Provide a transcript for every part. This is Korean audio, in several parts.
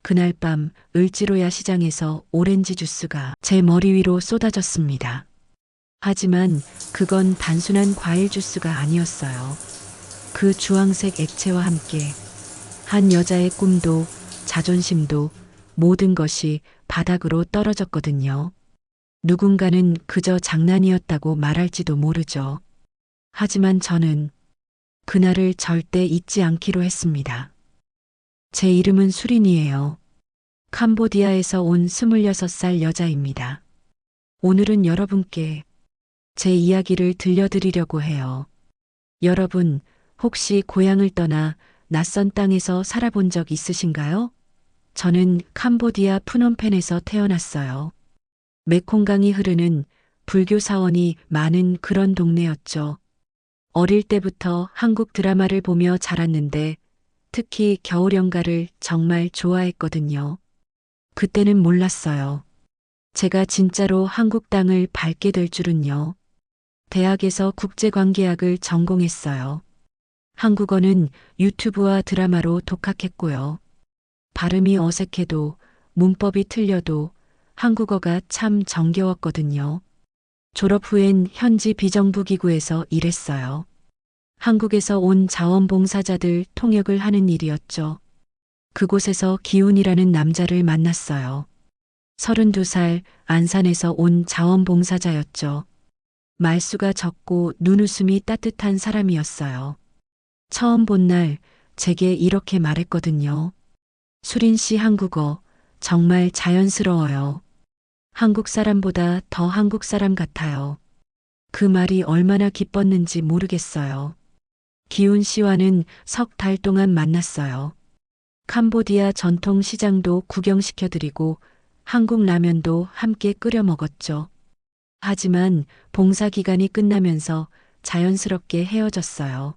그날 밤 을지로야 시장에서 오렌지 주스가 제 머리 위로 쏟아졌습니다. 하지만 그건 단순한 과일 주스가 아니었어요. 그 주황색 액체와 함께 한 여자의 꿈도 자존심도 모든 것이 바닥으로 떨어졌거든요. 누군가는 그저 장난이었다고 말할지도 모르죠. 하지만 저는 그날을 절대 잊지 않기로 했습니다. 제 이름은 수린이에요. 캄보디아에서 온 26살 여자입니다. 오늘은 여러분께 제 이야기를 들려드리려고 해요. 여러분, 혹시 고향을 떠나 낯선 땅에서 살아본 적 있으신가요? 저는 캄보디아 프놈펜에서 태어났어요. 메콩강이 흐르는 불교 사원이 많은 그런 동네였죠. 어릴 때부터 한국 드라마를 보며 자랐는데 특히 겨울연가를 정말 좋아했거든요. 그때는 몰랐어요. 제가 진짜로 한국 땅을 밟게 될 줄은요. 대학에서 국제관계학을 전공했어요. 한국어는 유튜브와 드라마로 독학했고요. 발음이 어색해도 문법이 틀려도 한국어가 참 정겨웠거든요. 졸업 후엔 현지 비정부 기구에서 일했어요. 한국에서 온 자원봉사자들 통역을 하는 일이었죠. 그곳에서 기훈이라는 남자를 만났어요. 32살 안산에서 온 자원봉사자였죠. 말수가 적고 눈웃음이 따뜻한 사람이었어요. 처음 본 날 제게 이렇게 말했거든요. 수린 씨 한국어 정말 자연스러워요. 한국 사람보다 더 한국 사람 같아요. 그 말이 얼마나 기뻤는지 모르겠어요. 기훈 씨와는 석 달 동안 만났어요. 캄보디아 전통 시장도 구경시켜드리고 한국 라면도 함께 끓여 먹었죠. 하지만 봉사 기간이 끝나면서 자연스럽게 헤어졌어요.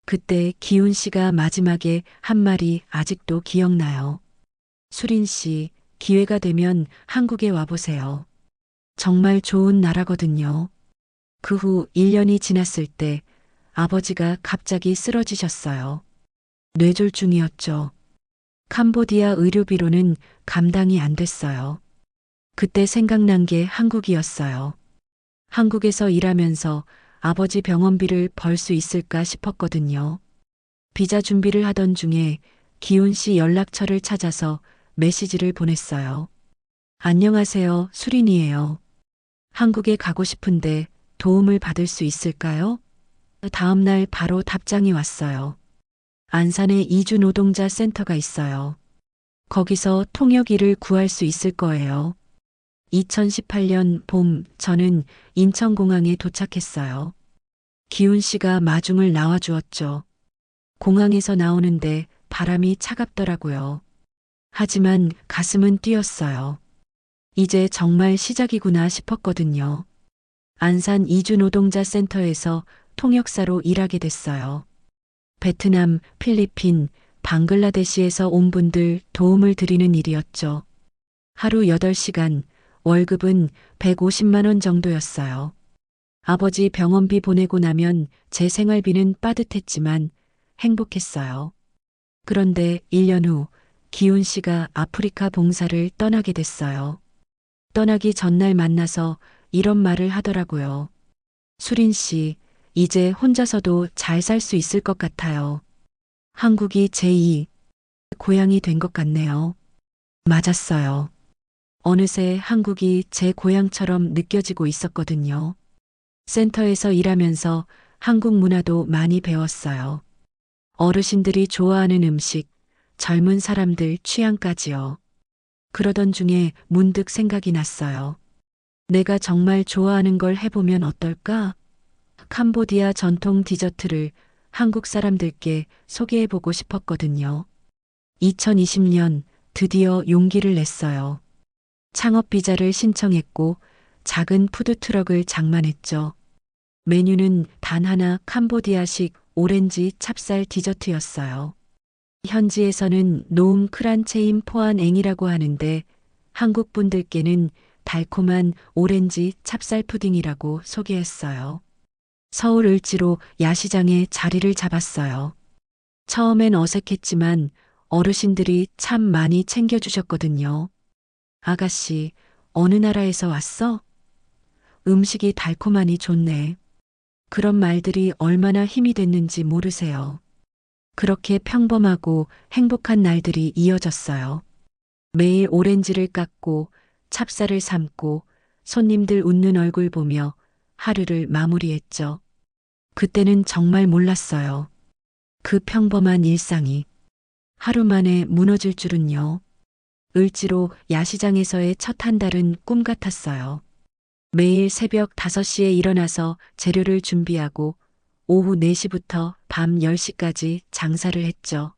그때 기훈 씨가 마지막에 한 말이 아직도 기억나요. 수린 씨, 기회가 되면 한국에 와보세요. 정말 좋은 나라거든요. 그 후 1년이 지났을 때 아버지가 갑자기 쓰러지셨어요. 뇌졸중이었죠. 캄보디아 의료비로는 감당이 안 됐어요. 그때 생각난 게 한국이었어요. 한국에서 일하면서 아버지 병원비를 벌 수 있을까 싶었거든요. 비자 준비를 하던 중에 기훈 씨 연락처를 찾아서 메시지를 보냈어요. 안녕하세요, 수린이에요. 한국에 가고 싶은데 도움을 받을 수 있을까요? 다음 날 바로 답장이 왔어요. 안산에 이주 노동자 센터가 있어요. 거기서 통역 일을 구할 수 있을 거예요. 2018년 봄 저는 인천공항에 도착했어요. 기훈 씨가 마중을 나와주었죠. 공항에서 나오는데 바람이 차갑더라고요. 하지만 가슴은 뛰었어요. 이제 정말 시작이구나 싶었거든요. 안산 이주 노동자 센터에서 통역사로 일하게 됐어요. 베트남, 필리핀, 방글라데시에서 온 분들 도움을 드리는 일이었죠. 하루 8시간, 월급은 150만 원 정도였어요. 아버지 병원비 보내고 나면 제 생활비는 빠듯했지만 행복했어요. 그런데 1년 후 기훈 씨가 아프리카 봉사를 떠나게 됐어요. 떠나기 전날 만나서 이런 말을 하더라고요. 수린 씨, 이제 혼자서도 잘 살 수 있을 것 같아요. 한국이 제2 고향이 된 것 같네요. 맞았어요. 어느새 한국이 제 고향처럼 느껴지고 있었거든요. 센터에서 일하면서 한국 문화도 많이 배웠어요. 어르신들이 좋아하는 음식, 젊은 사람들 취향까지요. 그러던 중에 문득 생각이 났어요. 내가 정말 좋아하는 걸 해보면 어떨까? 캄보디아 전통 디저트를 한국 사람들께 소개해보고 싶었거든요. 2020년 드디어 용기를 냈어요. 창업 비자를 신청했고 작은 푸드트럭을 장만했죠. 메뉴는 단 하나 캄보디아식 오렌지 찹쌀 디저트였어요. 현지에서는 노움 크란체임 포안앵이라고 하는데 한국 분들께는 달콤한 오렌지 찹쌀 푸딩이라고 소개했어요. 서울 을지로 야시장에 자리를 잡았어요. 처음엔 어색했지만 어르신들이 참 많이 챙겨주셨거든요. 아가씨, 어느 나라에서 왔어? 음식이 달콤하니 좋네. 그런 말들이 얼마나 힘이 됐는지 모르세요. 그렇게 평범하고 행복한 날들이 이어졌어요. 매일 오렌지를 깎고 찹쌀을 삶고 손님들 웃는 얼굴 보며 하루를 마무리했죠. 그때는 정말 몰랐어요. 그 평범한 일상이 하루 만에 무너질 줄은요. 을지로 야시장에서의 첫 한 달은 꿈 같았어요. 매일 새벽 5시에 일어나서 재료를 준비하고 오후 4시부터 밤 10시까지 장사를 했죠.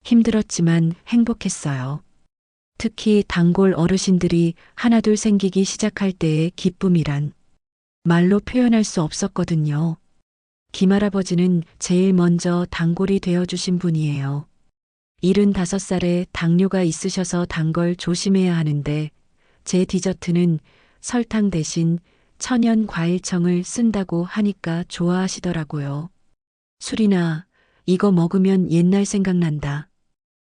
힘들었지만 행복했어요. 특히 단골 어르신들이 하나둘 생기기 시작할 때의 기쁨이란 말로 표현할 수 없었거든요. 김할아버지는 제일 먼저 단골이 되어주신 분이에요. 75살에 당뇨가 있으셔서 단 걸 조심해야 하는데 제 디저트는 설탕 대신 천연 과일청을 쓴다고 하니까 좋아하시더라고요. 술이나 이거 먹으면 옛날 생각난다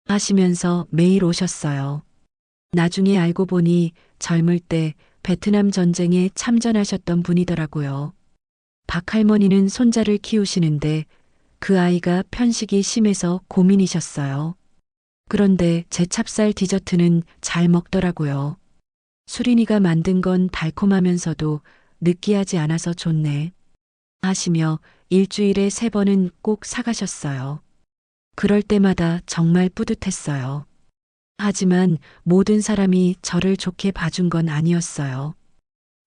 하시면서 매일 오셨어요. 나중에 알고 보니 젊을 때 베트남 전쟁에 참전하셨던 분이더라고요. 박 할머니는 손자를 키우시는데 그 아이가 편식이 심해서 고민이셨어요. 그런데 제 찹쌀 디저트는 잘 먹더라고요. 수린이가 만든 건 달콤하면서도 느끼하지 않아서 좋네 하시며 일주일에 3번은 꼭 사가셨어요. 그럴 때마다 정말 뿌듯했어요. 하지만 모든 사람이 저를 좋게 봐준 건 아니었어요.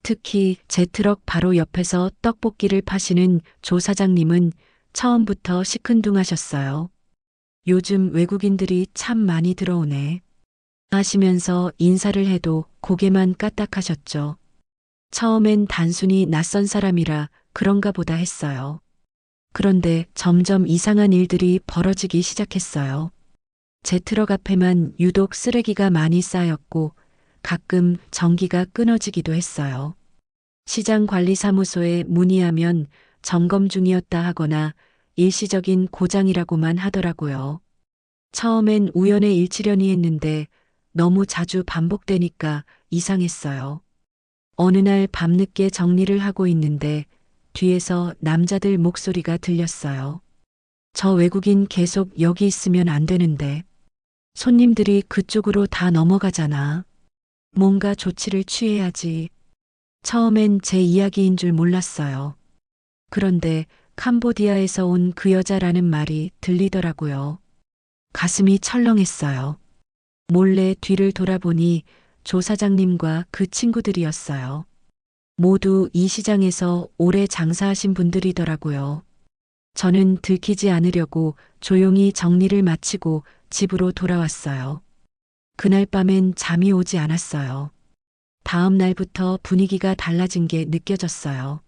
특히 제 트럭 바로 옆에서 떡볶이를 파시는 조 사장님은 처음부터 시큰둥하셨어요. 요즘 외국인들이 참 많이 들어오네 하시면서 인사를 해도 고개만 까딱하셨죠. 처음엔 단순히 낯선 사람이라 그런가 보다 했어요. 그런데 점점 이상한 일들이 벌어지기 시작했어요. 제 트럭 앞에만 유독 쓰레기가 많이 쌓였고 가끔 전기가 끊어지기도 했어요. 시장관리사무소에 문의하면 점검 중이었다 하거나 일시적인 고장이라고만 하더라고요. 처음엔 우연에 일치려니 했는데 너무 자주 반복되니까 이상했어요. 어느 날 밤늦게 정리를 하고 있는데 뒤에서 남자들 목소리가 들렸어요. 저 외국인 계속 여기 있으면 안 되는데 손님들이 그쪽으로 다 넘어가잖아. 뭔가 조치를 취해야지. 처음엔 제 이야기인 줄 몰랐어요. 그런데 캄보디아에서 온 그 여자라는 말이 들리더라고요. 가슴이 철렁했어요. 몰래 뒤를 돌아보니 조 사장님과 그 친구들이었어요. 모두 이 시장에서 오래 장사하신 분들이더라고요. 저는 들키지 않으려고 조용히 정리를 마치고 집으로 돌아왔어요. 그날 밤엔 잠이 오지 않았어요. 다음 날부터 분위기가 달라진 게 느껴졌어요.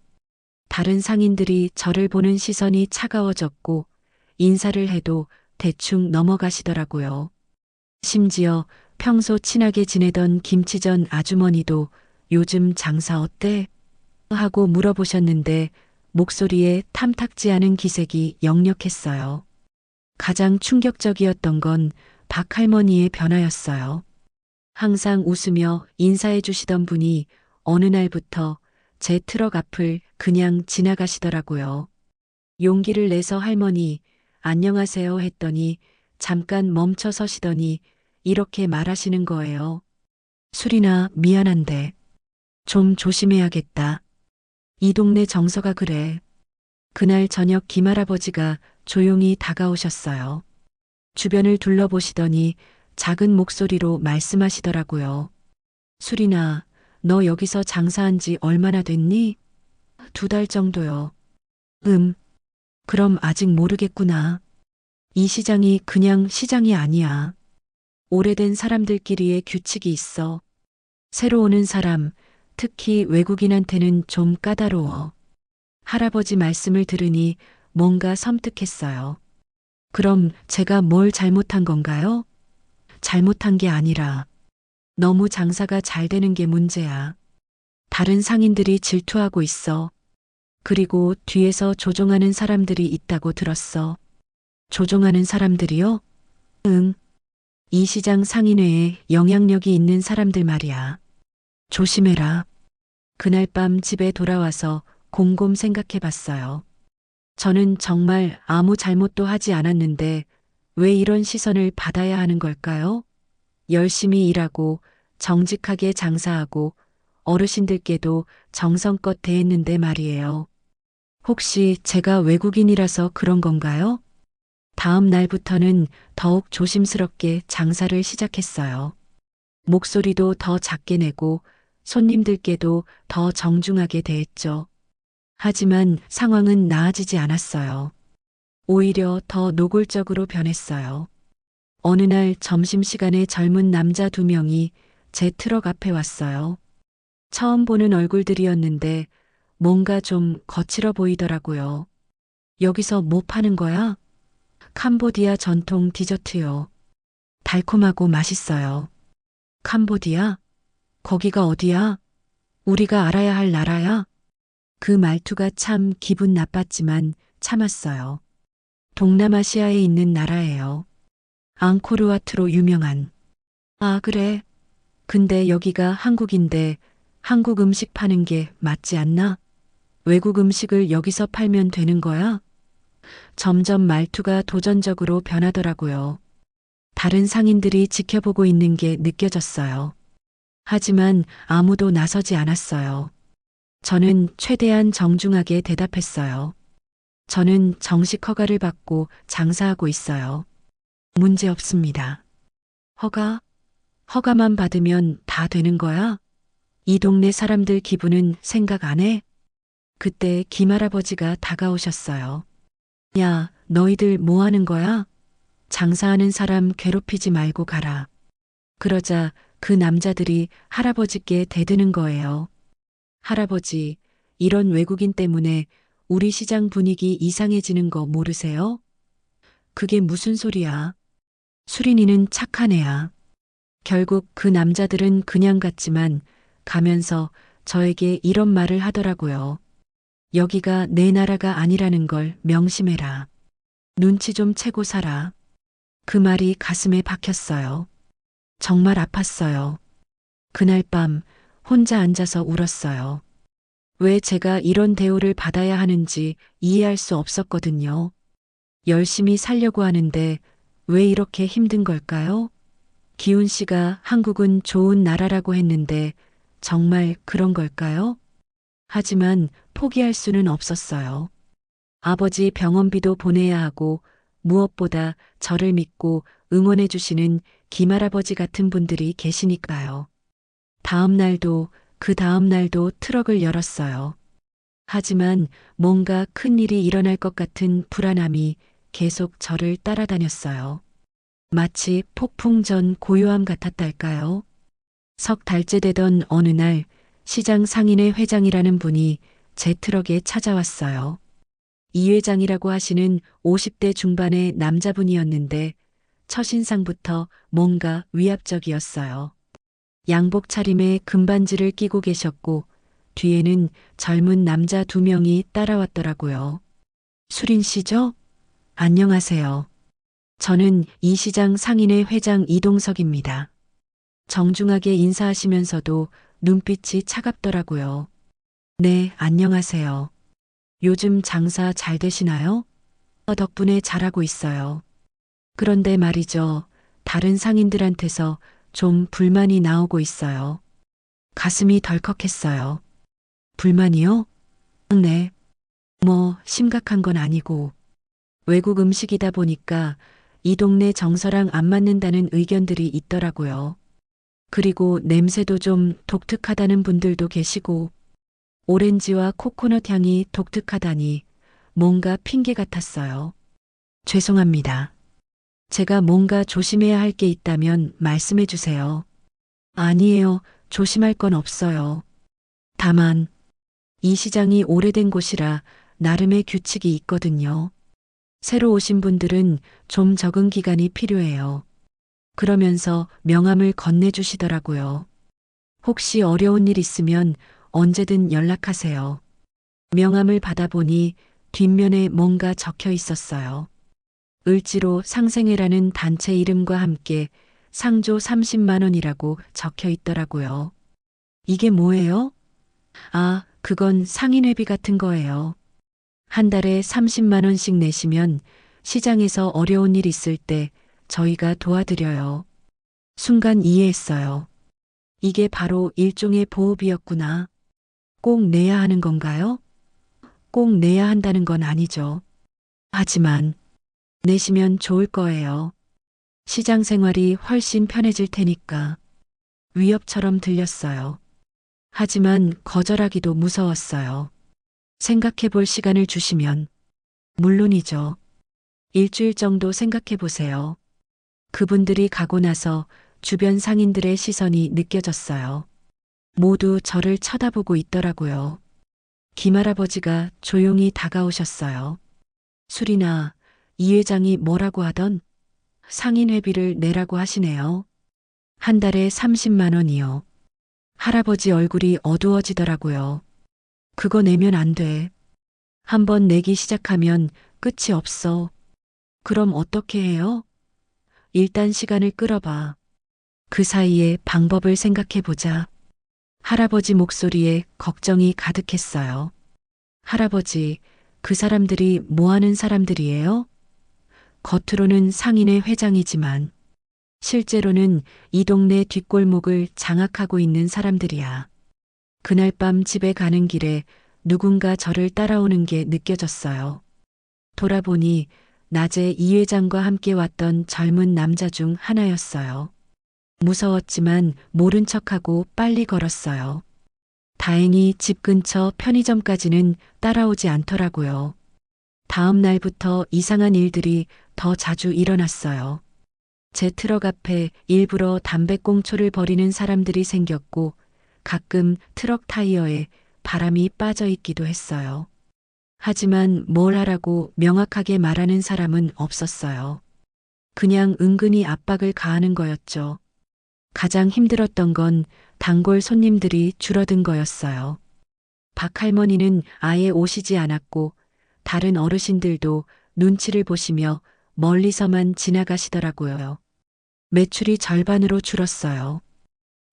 다른 상인들이 저를 보는 시선이 차가워졌고 인사를 해도 대충 넘어가시더라고요. 심지어 평소 친하게 지내던 김치전 아주머니도 요즘 장사 어때? 하고 물어보셨는데 목소리에 탐탁지 않은 기색이 역력했어요. 가장 충격적이었던 건 박 할머니의 변화였어요. 항상 웃으며 인사해 주시던 분이 어느 날부터 제 트럭 앞을 그냥 지나가시더라고요. 용기를 내서 할머니, 안녕하세요 했더니 잠깐 멈춰 서시더니 이렇게 말하시는 거예요. 수리나 미안한데 좀 조심해야겠다. 이 동네 정서가 그래. 그날 저녁 김할아버지가 조용히 다가오셨어요. 주변을 둘러보시더니 작은 목소리로 말씀하시더라고요. 수리나, 너 여기서 장사한 지 얼마나 됐니? 2달 정도요. 그럼 아직 모르겠구나. 이 시장이 그냥 시장이 아니야. 오래된 사람들끼리의 규칙이 있어. 새로 오는 사람, 특히 외국인한테는 좀 까다로워. 할아버지 말씀을 들으니 뭔가 섬뜩했어요. 그럼 제가 뭘 잘못한 건가요? 잘못한 게 아니라 너무 장사가 잘 되는 게 문제야. 다른 상인들이 질투하고 있어. 그리고 뒤에서 조종하는 사람들이 있다고 들었어. 조종하는 사람들이요? 응, 이 시장 상인회에 영향력이 있는 사람들 말이야. 조심해라. 그날 밤 집에 돌아와서 곰곰 생각해 봤어요. 저는 정말 아무 잘못도 하지 않았는데 왜 이런 시선을 받아야 하는 걸까요? 열심히 일하고 정직하게 장사하고 어르신들께도 정성껏 대했는데 말이에요. 혹시 제가 외국인이라서 그런 건가요? 다음 날부터는 더욱 조심스럽게 장사를 시작했어요. 목소리도 더 작게 내고 손님들께도 더 정중하게 대했죠. 하지만 상황은 나아지지 않았어요. 오히려 더 노골적으로 변했어요. 어느 날 점심시간에 젊은 남자 두 명이 제 트럭 앞에 왔어요. 처음 보는 얼굴들이었는데 뭔가 좀 거칠어 보이더라고요. 여기서 뭐 파는 거야? 캄보디아 전통 디저트요. 달콤하고 맛있어요. 캄보디아? 거기가 어디야? 우리가 알아야 할 나라야? 그 말투가 참 기분 나빴지만 참았어요. 동남아시아에 있는 나라예요. 앙코르와트로 유명한. 아, 그래. 근데 여기가 한국인데 한국 음식 파는 게 맞지 않나? 외국 음식을 여기서 팔면 되는 거야? 점점 말투가 도전적으로 변하더라고요. 다른 상인들이 지켜보고 있는 게 느껴졌어요. 하지만 아무도 나서지 않았어요. 저는 최대한 정중하게 대답했어요. 저는 정식 허가를 받고 장사하고 있어요. 문제 없습니다. 허가? 허가만 받으면 다 되는 거야? 이 동네 사람들 기분은 생각 안 해? 그때 김할아버지가 다가오셨어요. 야, 너희들 뭐 하는 거야? 장사하는 사람 괴롭히지 말고 가라. 그러자 그 남자들이 할아버지께 대드는 거예요. 할아버지, 이런 외국인 때문에 우리 시장 분위기 이상해지는 거 모르세요? 그게 무슨 소리야? 수린이는 착한 애야. 결국 그 남자들은 그냥 갔지만 가면서 저에게 이런 말을 하더라고요. 여기가 내 나라가 아니라는 걸 명심해라. 눈치 좀 채고 살아. 그 말이 가슴에 박혔어요. 정말 아팠어요. 그날 밤 혼자 앉아서 울었어요. 왜 제가 이런 대우를 받아야 하는지 이해할 수 없었거든요. 열심히 살려고 하는데 왜 이렇게 힘든 걸까요? 기훈 씨가 한국은 좋은 나라라고 했는데 정말 그런 걸까요? 하지만 포기할 수는 없었어요. 아버지 병원비도 보내야 하고 무엇보다 저를 믿고 응원해 주시는 김할아버지 같은 분들이 계시니까요. 다음 날도 그 다음 날도 트럭을 열었어요. 하지만 뭔가 큰 일이 일어날 것 같은 불안함이 계속 저를 따라다녔어요. 마치 폭풍 전 고요함 같았달까요? 석 달째 되던 어느 날 시장 상인회 회장이라는 분이 제 트럭에 찾아왔어요. 이 회장이라고 하시는 50대 중반의 남자분이었는데 첫인상부터 뭔가 위압적이었어요. 양복 차림에 금반지를 끼고 계셨고 뒤에는 젊은 남자 두 명이 따라왔더라고요. 수린 씨죠? 안녕하세요. 저는 이 시장 상인회 회장 이동석입니다. 정중하게 인사하시면서도 눈빛이 차갑더라고요. 네, 안녕하세요. 요즘 장사 잘 되시나요? 덕분에 잘하고 있어요. 그런데 말이죠. 다른 상인들한테서 좀 불만이 나오고 있어요. 가슴이 덜컥했어요. 불만이요? 네. 뭐, 심각한 건 아니고. 외국 음식이다 보니까 이 동네 정서랑 안 맞는다는 의견들이 있더라고요. 그리고 냄새도 좀 독특하다는 분들도 계시고, 오렌지와 코코넛 향이 독특하다니 뭔가 핑계 같았어요. 죄송합니다. 제가 뭔가 조심해야 할 게 있다면 말씀해 주세요. 아니에요. 조심할 건 없어요. 다만, 이 시장이 오래된 곳이라 나름의 규칙이 있거든요. 새로 오신 분들은 좀 적응 기간이 필요해요. 그러면서 명함을 건네주시더라고요. 혹시 어려운 일 있으면 언제든 연락하세요. 명함을 받아보니 뒷면에 뭔가 적혀 있었어요. 을지로 상생회라는 단체 이름과 함께 상조 30만 원이라고 적혀 있더라고요. 이게 뭐예요? 아, 그건 상인회비 같은 거예요. 한 달에 30만 원씩 내시면 시장에서 어려운 일 있을 때 저희가 도와드려요. 순간 이해했어요. 이게 바로 일종의 보호비였구나. 꼭 내야 하는 건가요? 꼭 내야 한다는 건 아니죠. 하지만 내시면 좋을 거예요. 시장 생활이 훨씬 편해질 테니까. 위협처럼 들렸어요. 하지만 거절하기도 무서웠어요. 생각해 볼 시간을 주시면, 물론이죠. 일주일 정도 생각해 보세요. 그분들이 가고 나서 주변 상인들의 시선이 느껴졌어요. 모두 저를 쳐다보고 있더라고요. 김할아버지가 조용히 다가오셨어요. 술이나 이 회장이 뭐라고 하던 상인 회비를 내라고 하시네요. 한 달에 30만 원이요. 할아버지 얼굴이 어두워지더라고요. 그거 내면 안 돼. 한번 내기 시작하면 끝이 없어. 그럼 어떻게 해요? 일단 시간을 끌어봐. 그 사이에 방법을 생각해 보자. 할아버지 목소리에 걱정이 가득했어요. 할아버지, 그 사람들이 뭐 하는 사람들이에요? 겉으로는 상인의 회장이지만 실제로는 이 동네 뒷골목을 장악하고 있는 사람들이야. 그날 밤 집에 가는 길에 누군가 저를 따라오는 게 느껴졌어요. 돌아보니 낮에 이 회장과 함께 왔던 젊은 남자 중 하나였어요. 무서웠지만 모른 척하고 빨리 걸었어요. 다행히 집 근처 편의점까지는 따라오지 않더라고요. 다음 날부터 이상한 일들이 더 자주 일어났어요. 제 트럭 앞에 일부러 담배꽁초를 버리는 사람들이 생겼고 가끔 트럭 타이어에 바람이 빠져 있기도 했어요. 하지만 뭘 하라고 명확하게 말하는 사람은 없었어요. 그냥 은근히 압박을 가하는 거였죠. 가장 힘들었던 건 단골 손님들이 줄어든 거였어요. 박 할머니는 아예 오시지 않았고 다른 어르신들도 눈치를 보시며 멀리서만 지나가시더라고요. 매출이 절반으로 줄었어요.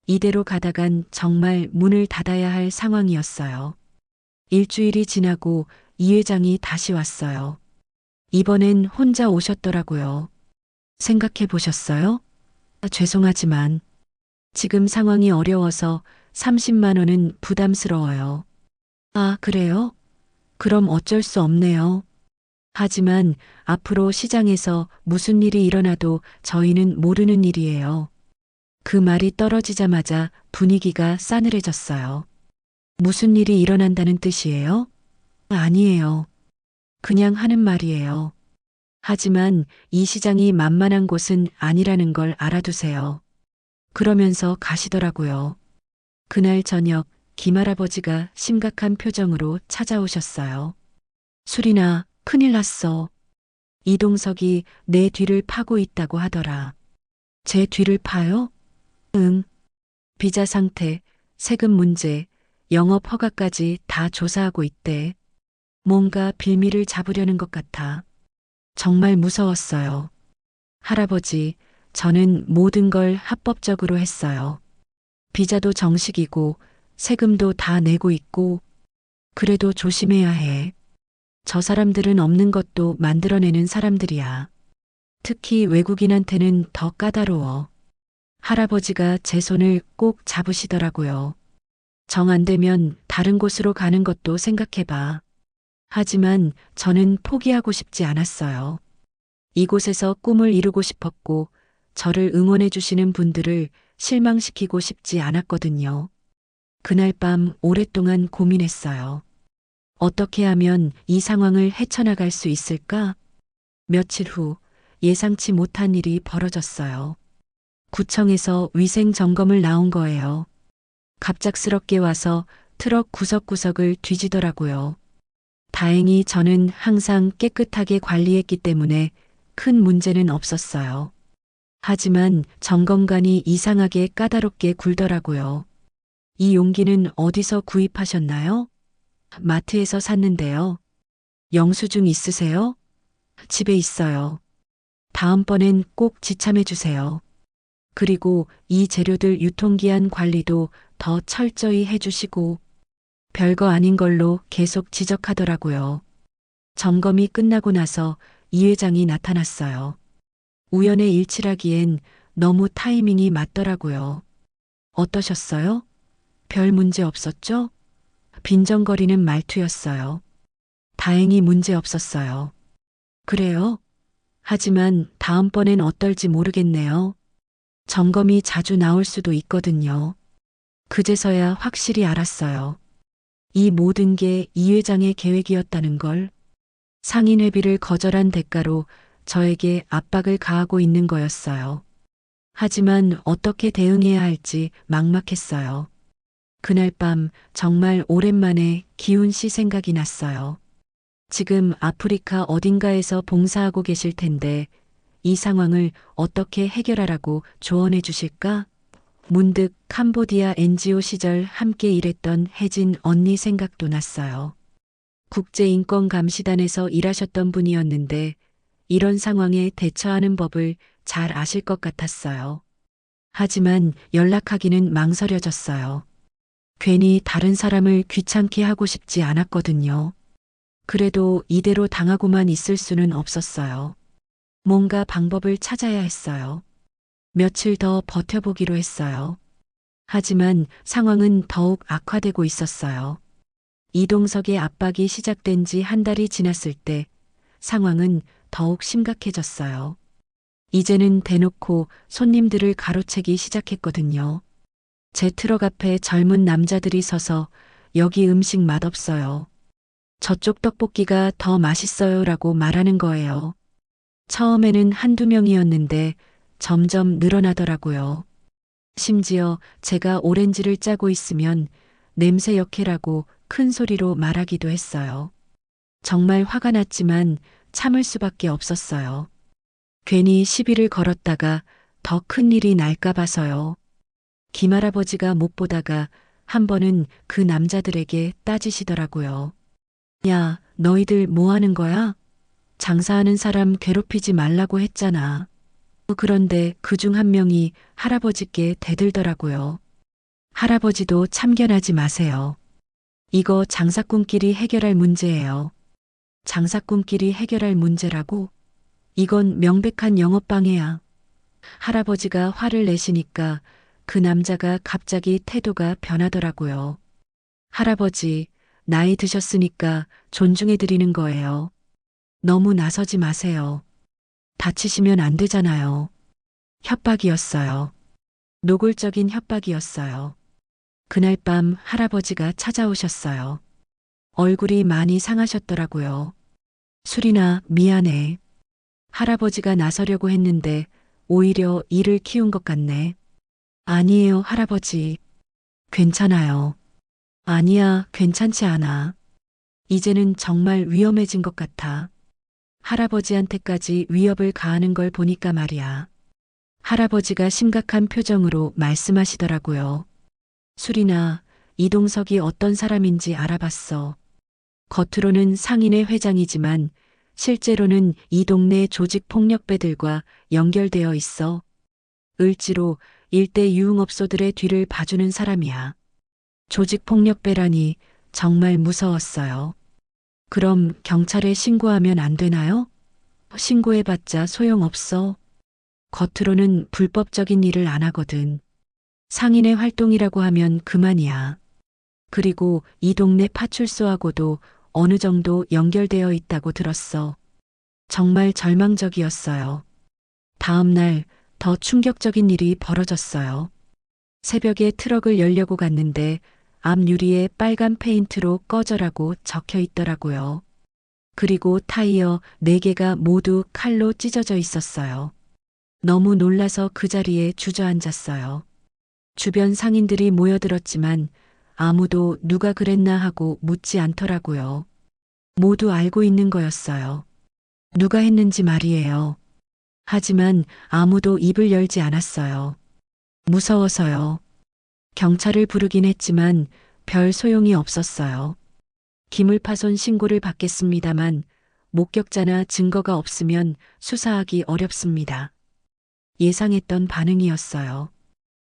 이대로 가다간 정말 문을 닫아야 할 상황이었어요. 일주일이 지나고 이 회장이 다시 왔어요. 이번엔 혼자 오셨더라고요. 생각해 보셨어요? 죄송하지만 지금 상황이 어려워서 30만 원은 부담스러워요. 아, 그래요? 그럼 어쩔 수 없네요. 하지만 앞으로 시장에서 무슨 일이 일어나도 저희는 모르는 일이에요. 그 말이 떨어지자마자 분위기가 싸늘해졌어요. 무슨 일이 일어난다는 뜻이에요? 아니에요. 그냥 하는 말이에요. 하지만 이 시장이 만만한 곳은 아니라는 걸 알아두세요. 그러면서 가시더라고요. 그날 저녁 김할아버지가 심각한 표정으로 찾아오셨어요. 술이나 큰일 났어. 이동석이 내 뒤를 파고 있다고 하더라. 제 뒤를 파요? 응. 비자 상태, 세금 문제, 영업 허가까지 다 조사하고 있대. 뭔가 빌미를 잡으려는 것 같아. 정말 무서웠어요. 할아버지, 저는 모든 걸 합법적으로 했어요. 비자도 정식이고 세금도 다 내고 있고 그래도 조심해야 해. 저 사람들은 없는 것도 만들어내는 사람들이야. 특히 외국인한테는 더 까다로워. 할아버지가 제 손을 꼭 잡으시더라고요. 정 안 되면 다른 곳으로 가는 것도 생각해봐. 하지만 저는 포기하고 싶지 않았어요. 이곳에서 꿈을 이루고 싶었고 저를 응원해 주시는 분들을 실망시키고 싶지 않았거든요. 그날 밤 오랫동안 고민했어요. 어떻게 하면 이 상황을 헤쳐나갈 수 있을까? 며칠 후 예상치 못한 일이 벌어졌어요. 구청에서 위생 점검을 나온 거예요. 갑작스럽게 와서 트럭 구석구석을 뒤지더라고요. 다행히 저는 항상 깨끗하게 관리했기 때문에 큰 문제는 없었어요. 하지만 점검관이 이상하게 까다롭게 굴더라고요. 이 용기는 어디서 구입하셨나요? 마트에서 샀는데요. 영수증 있으세요? 집에 있어요. 다음번엔 꼭 지참해 주세요. 그리고 이 재료들 유통기한 관리도 더 철저히 해주시고 별거 아닌 걸로 계속 지적하더라고요. 점검이 끝나고 나서 이 회장이 나타났어요. 우연의 일치라기엔 너무 타이밍이 맞더라고요. 어떠셨어요? 별 문제 없었죠? 빈정거리는 말투였어요. 다행히 문제 없었어요. 그래요? 하지만 다음번엔 어떨지 모르겠네요. 점검이 자주 나올 수도 있거든요. 그제서야 확실히 알았어요. 이 모든 게 이 회장의 계획이었다는 걸. 상인회비를 거절한 대가로 저에게 압박을 가하고 있는 거였어요. 하지만 어떻게 대응해야 할지 막막했어요. 그날 밤 정말 오랜만에 기훈 씨 생각이 났어요. 지금 아프리카 어딘가에서 봉사하고 계실 텐데 이 상황을 어떻게 해결하라고 조언해 주실까? 문득 캄보디아 NGO 시절 함께 일했던 혜진 언니 생각도 났어요. 국제인권감시단에서 일하셨던 분이었는데 이런 상황에 대처하는 법을 잘 아실 것 같았어요. 하지만 연락하기는 망설여졌어요. 괜히 다른 사람을 귀찮게 하고 싶지 않았거든요. 그래도 이대로 당하고만 있을 수는 없었어요. 뭔가 방법을 찾아야 했어요. 며칠 더 버텨보기로 했어요. 하지만 상황은 더욱 악화되고 있었어요. 이동석의 압박이 시작된 지 한 달이 지났을 때 상황은 더욱 심각해졌어요. 이제는 대놓고 손님들을 가로채기 시작했거든요. 제 트럭 앞에 젊은 남자들이 서서 여기 음식 맛없어요. 저쪽 떡볶이가 더 맛있어요라고 말하는 거예요. 처음에는 한두 명이었는데 점점 늘어나더라고요. 심지어 제가 오렌지를 짜고 있으면 냄새 역해라고 큰 소리로 말하기도 했어요. 정말 화가 났지만 참을 수밖에 없었어요. 괜히 시비를 걸었다가 더 큰 일이 날까 봐서요. 김할아버지가 못 보다가 한 번은 그 남자들에게 따지시더라고요. 야, 너희들 뭐 하는 거야? 장사하는 사람 괴롭히지 말라고 했잖아. 그런데 그중 한 명이 할아버지께 대들더라고요. 할아버지도 참견하지 마세요. 이거 장사꾼끼리 해결할 문제예요. 장사꾼끼리 해결할 문제라고? 이건 명백한 영업방해야. 할아버지가 화를 내시니까 그 남자가 갑자기 태도가 변하더라고요. 할아버지, 나이 드셨으니까 존중해 드리는 거예요. 너무 나서지 마세요. 다치시면 안 되잖아요. 협박이었어요. 노골적인 협박이었어요. 그날 밤 할아버지가 찾아오셨어요. 얼굴이 많이 상하셨더라고요. 수리나 미안해. 할아버지가 나서려고 했는데 오히려 일을 키운 것 같네. 아니에요, 할아버지. 괜찮아요. 아니야, 괜찮지 않아. 이제는 정말 위험해진 것 같아. 할아버지한테까지 위협을 가하는 걸 보니까 말이야. 할아버지가 심각한 표정으로 말씀하시더라고요. 수리나, 이동석이 어떤 사람인지 알아봤어. 겉으로는 상인회 회장이지만 실제로는 이 동네 조직폭력배들과 연결되어 있어. 을지로 일대 유흥업소들의 뒤를 봐주는 사람이야. 조직폭력배라니 정말 무서웠어요. 그럼 경찰에 신고하면 안 되나요? 신고해봤자 소용없어. 겉으로는 불법적인 일을 안 하거든. 상인의 활동이라고 하면 그만이야. 그리고 이 동네 파출소하고도 어느 정도 연결되어 있다고 들었어. 정말 절망적이었어요. 다음 날 더 충격적인 일이 벌어졌어요. 새벽에 트럭을 열려고 갔는데 앞 유리에 빨간 페인트로 꺼져라고 적혀 있더라고요. 그리고 타이어 4개가 모두 칼로 찢어져 있었어요. 너무 놀라서 그 자리에 주저앉았어요. 주변 상인들이 모여들었지만 아무도 누가 그랬나 하고 묻지 않더라고요. 모두 알고 있는 거였어요. 누가 했는지 말이에요. 하지만 아무도 입을 열지 않았어요. 무서워서요. 경찰을 부르긴 했지만 별 소용이 없었어요. 기물파손 신고를 받겠습니다만 목격자나 증거가 없으면 수사하기 어렵습니다. 예상했던 반응이었어요.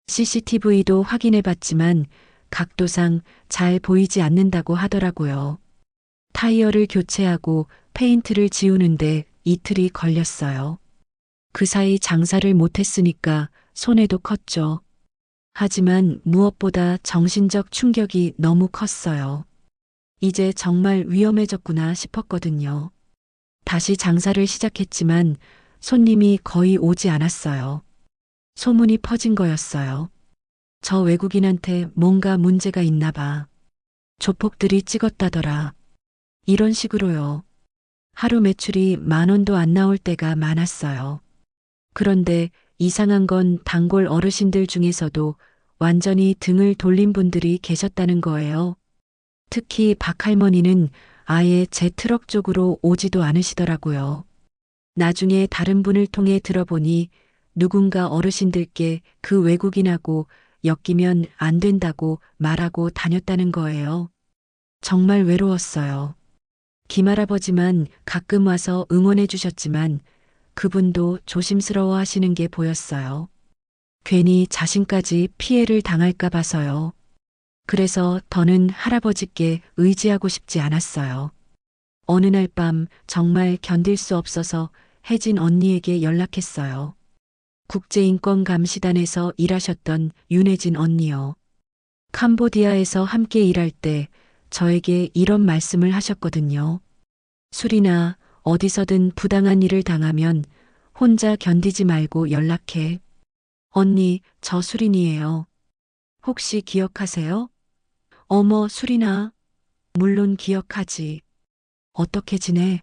CCTV도 확인해 봤지만 각도상 잘 보이지 않는다고 하더라고요. 타이어를 교체하고 페인트를 지우는데 이틀이 걸렸어요. 그 사이 장사를 못했으니까 손해도 컸죠. 하지만 무엇보다 정신적 충격이 너무 컸어요. 이제 정말 위험해졌구나 싶었거든요. 다시 장사를 시작했지만 손님이 거의 오지 않았어요. 소문이 퍼진 거였어요. 저 외국인한테 뭔가 문제가 있나 봐. 조폭들이 찍었다더라. 이런 식으로요. 하루 매출이 10,000원도 안 나올 때가 많았어요. 그런데 이상한 건 단골 어르신들 중에서도 완전히 등을 돌린 분들이 계셨다는 거예요. 특히 박 할머니는 아예 제 트럭 쪽으로 오지도 않으시더라고요. 나중에 다른 분을 통해 들어보니 누군가 어르신들께 그 외국인하고 엮이면 안 된다고 말하고 다녔다는 거예요. 정말 외로웠어요. 김할아버지만 가끔 와서 응원해 주셨지만 그분도 조심스러워 하시는 게 보였어요. 괜히 자신까지 피해를 당할까 봐서요. 그래서 더는 할아버지께 의지하고 싶지 않았어요. 어느 날 밤 정말 견딜 수 없어서 혜진 언니에게 연락했어요. 국제인권감시단에서 일하셨던 윤혜진 언니요. 캄보디아에서 함께 일할 때 저에게 이런 말씀을 하셨거든요. 술이나 어디서든 부당한 일을 당하면 혼자 견디지 말고 연락해. 언니, 저 수린이에요. 혹시 기억하세요? 어머, 수린아. 물론 기억하지. 어떻게 지내?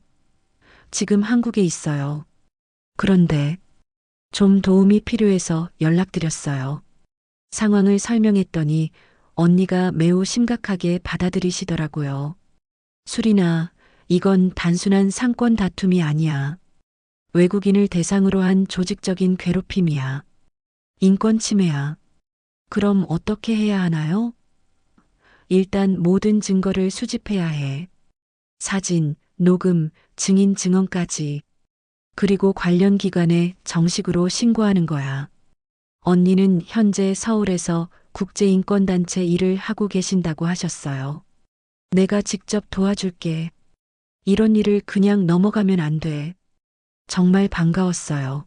지금 한국에 있어요. 그런데 좀 도움이 필요해서 연락드렸어요. 상황을 설명했더니 언니가 매우 심각하게 받아들이시더라고요. 수린아, 이건 단순한 상권 다툼이 아니야. 외국인을 대상으로 한 조직적인 괴롭힘이야. 인권 침해야. 그럼 어떻게 해야 하나요? 일단 모든 증거를 수집해야 해. 사진, 녹음, 증인 증언까지. 그리고 관련 기관에 정식으로 신고하는 거야. 언니는 현재 서울에서 국제인권단체 일을 하고 계신다고 하셨어요. 내가 직접 도와줄게. 이런 일을 그냥 넘어가면 안 돼. 정말 반가웠어요.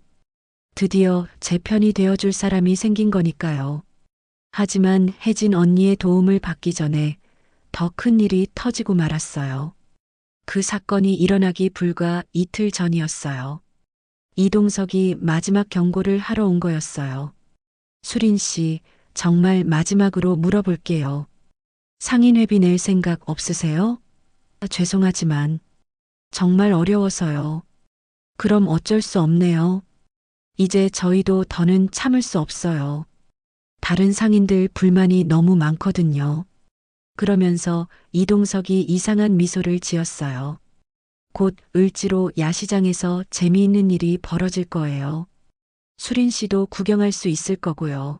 드디어 제 편이 되어줄 사람이 생긴 거니까요. 하지만 혜진 언니의 도움을 받기 전에 더 큰 일이 터지고 말았어요. 그 사건이 일어나기 불과 이틀 전이었어요. 이동석이 마지막 경고를 하러 온 거였어요. 수린 씨, 정말 마지막으로 물어볼게요. 상인회비 낼 생각 없으세요? 죄송하지만 정말 어려워서요. 그럼 어쩔 수 없네요. 이제 저희도 더는 참을 수 없어요. 다른 상인들 불만이 너무 많거든요. 그러면서 이동석이 이상한 미소를 지었어요. 곧 을지로 야시장에서 재미있는 일이 벌어질 거예요. 수린 씨도 구경할 수 있을 거고요.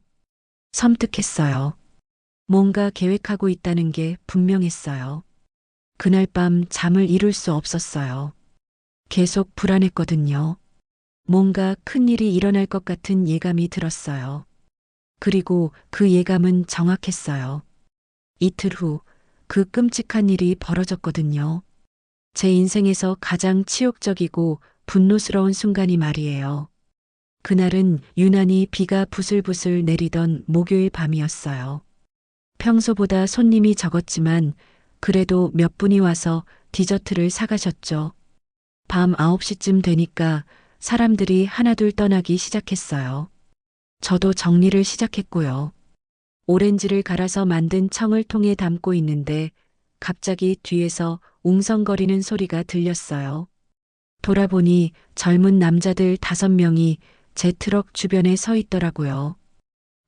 섬뜩했어요. 뭔가 계획하고 있다는 게 분명했어요. 그날 밤 잠을 이룰 수 없었어요. 계속 불안했거든요. 뭔가 큰일이 일어날 것 같은 예감이 들었어요. 그리고 그 예감은 정확했어요. 이틀 후 그 끔찍한 일이 벌어졌거든요. 제 인생에서 가장 치욕적이고 분노스러운 순간이 말이에요. 그날은 유난히 비가 부슬부슬 내리던 목요일 밤이었어요. 평소보다 손님이 적었지만 그래도 몇 분이 와서 디저트를 사가셨죠. 밤 9시쯤 되니까 사람들이 하나둘 떠나기 시작했어요. 저도 정리를 시작했고요. 오렌지를 갈아서 만든 청을 통에 담고 있는데 갑자기 뒤에서 웅성거리는 소리가 들렸어요. 돌아보니 젊은 남자들 5명이 제 트럭 주변에 서 있더라고요.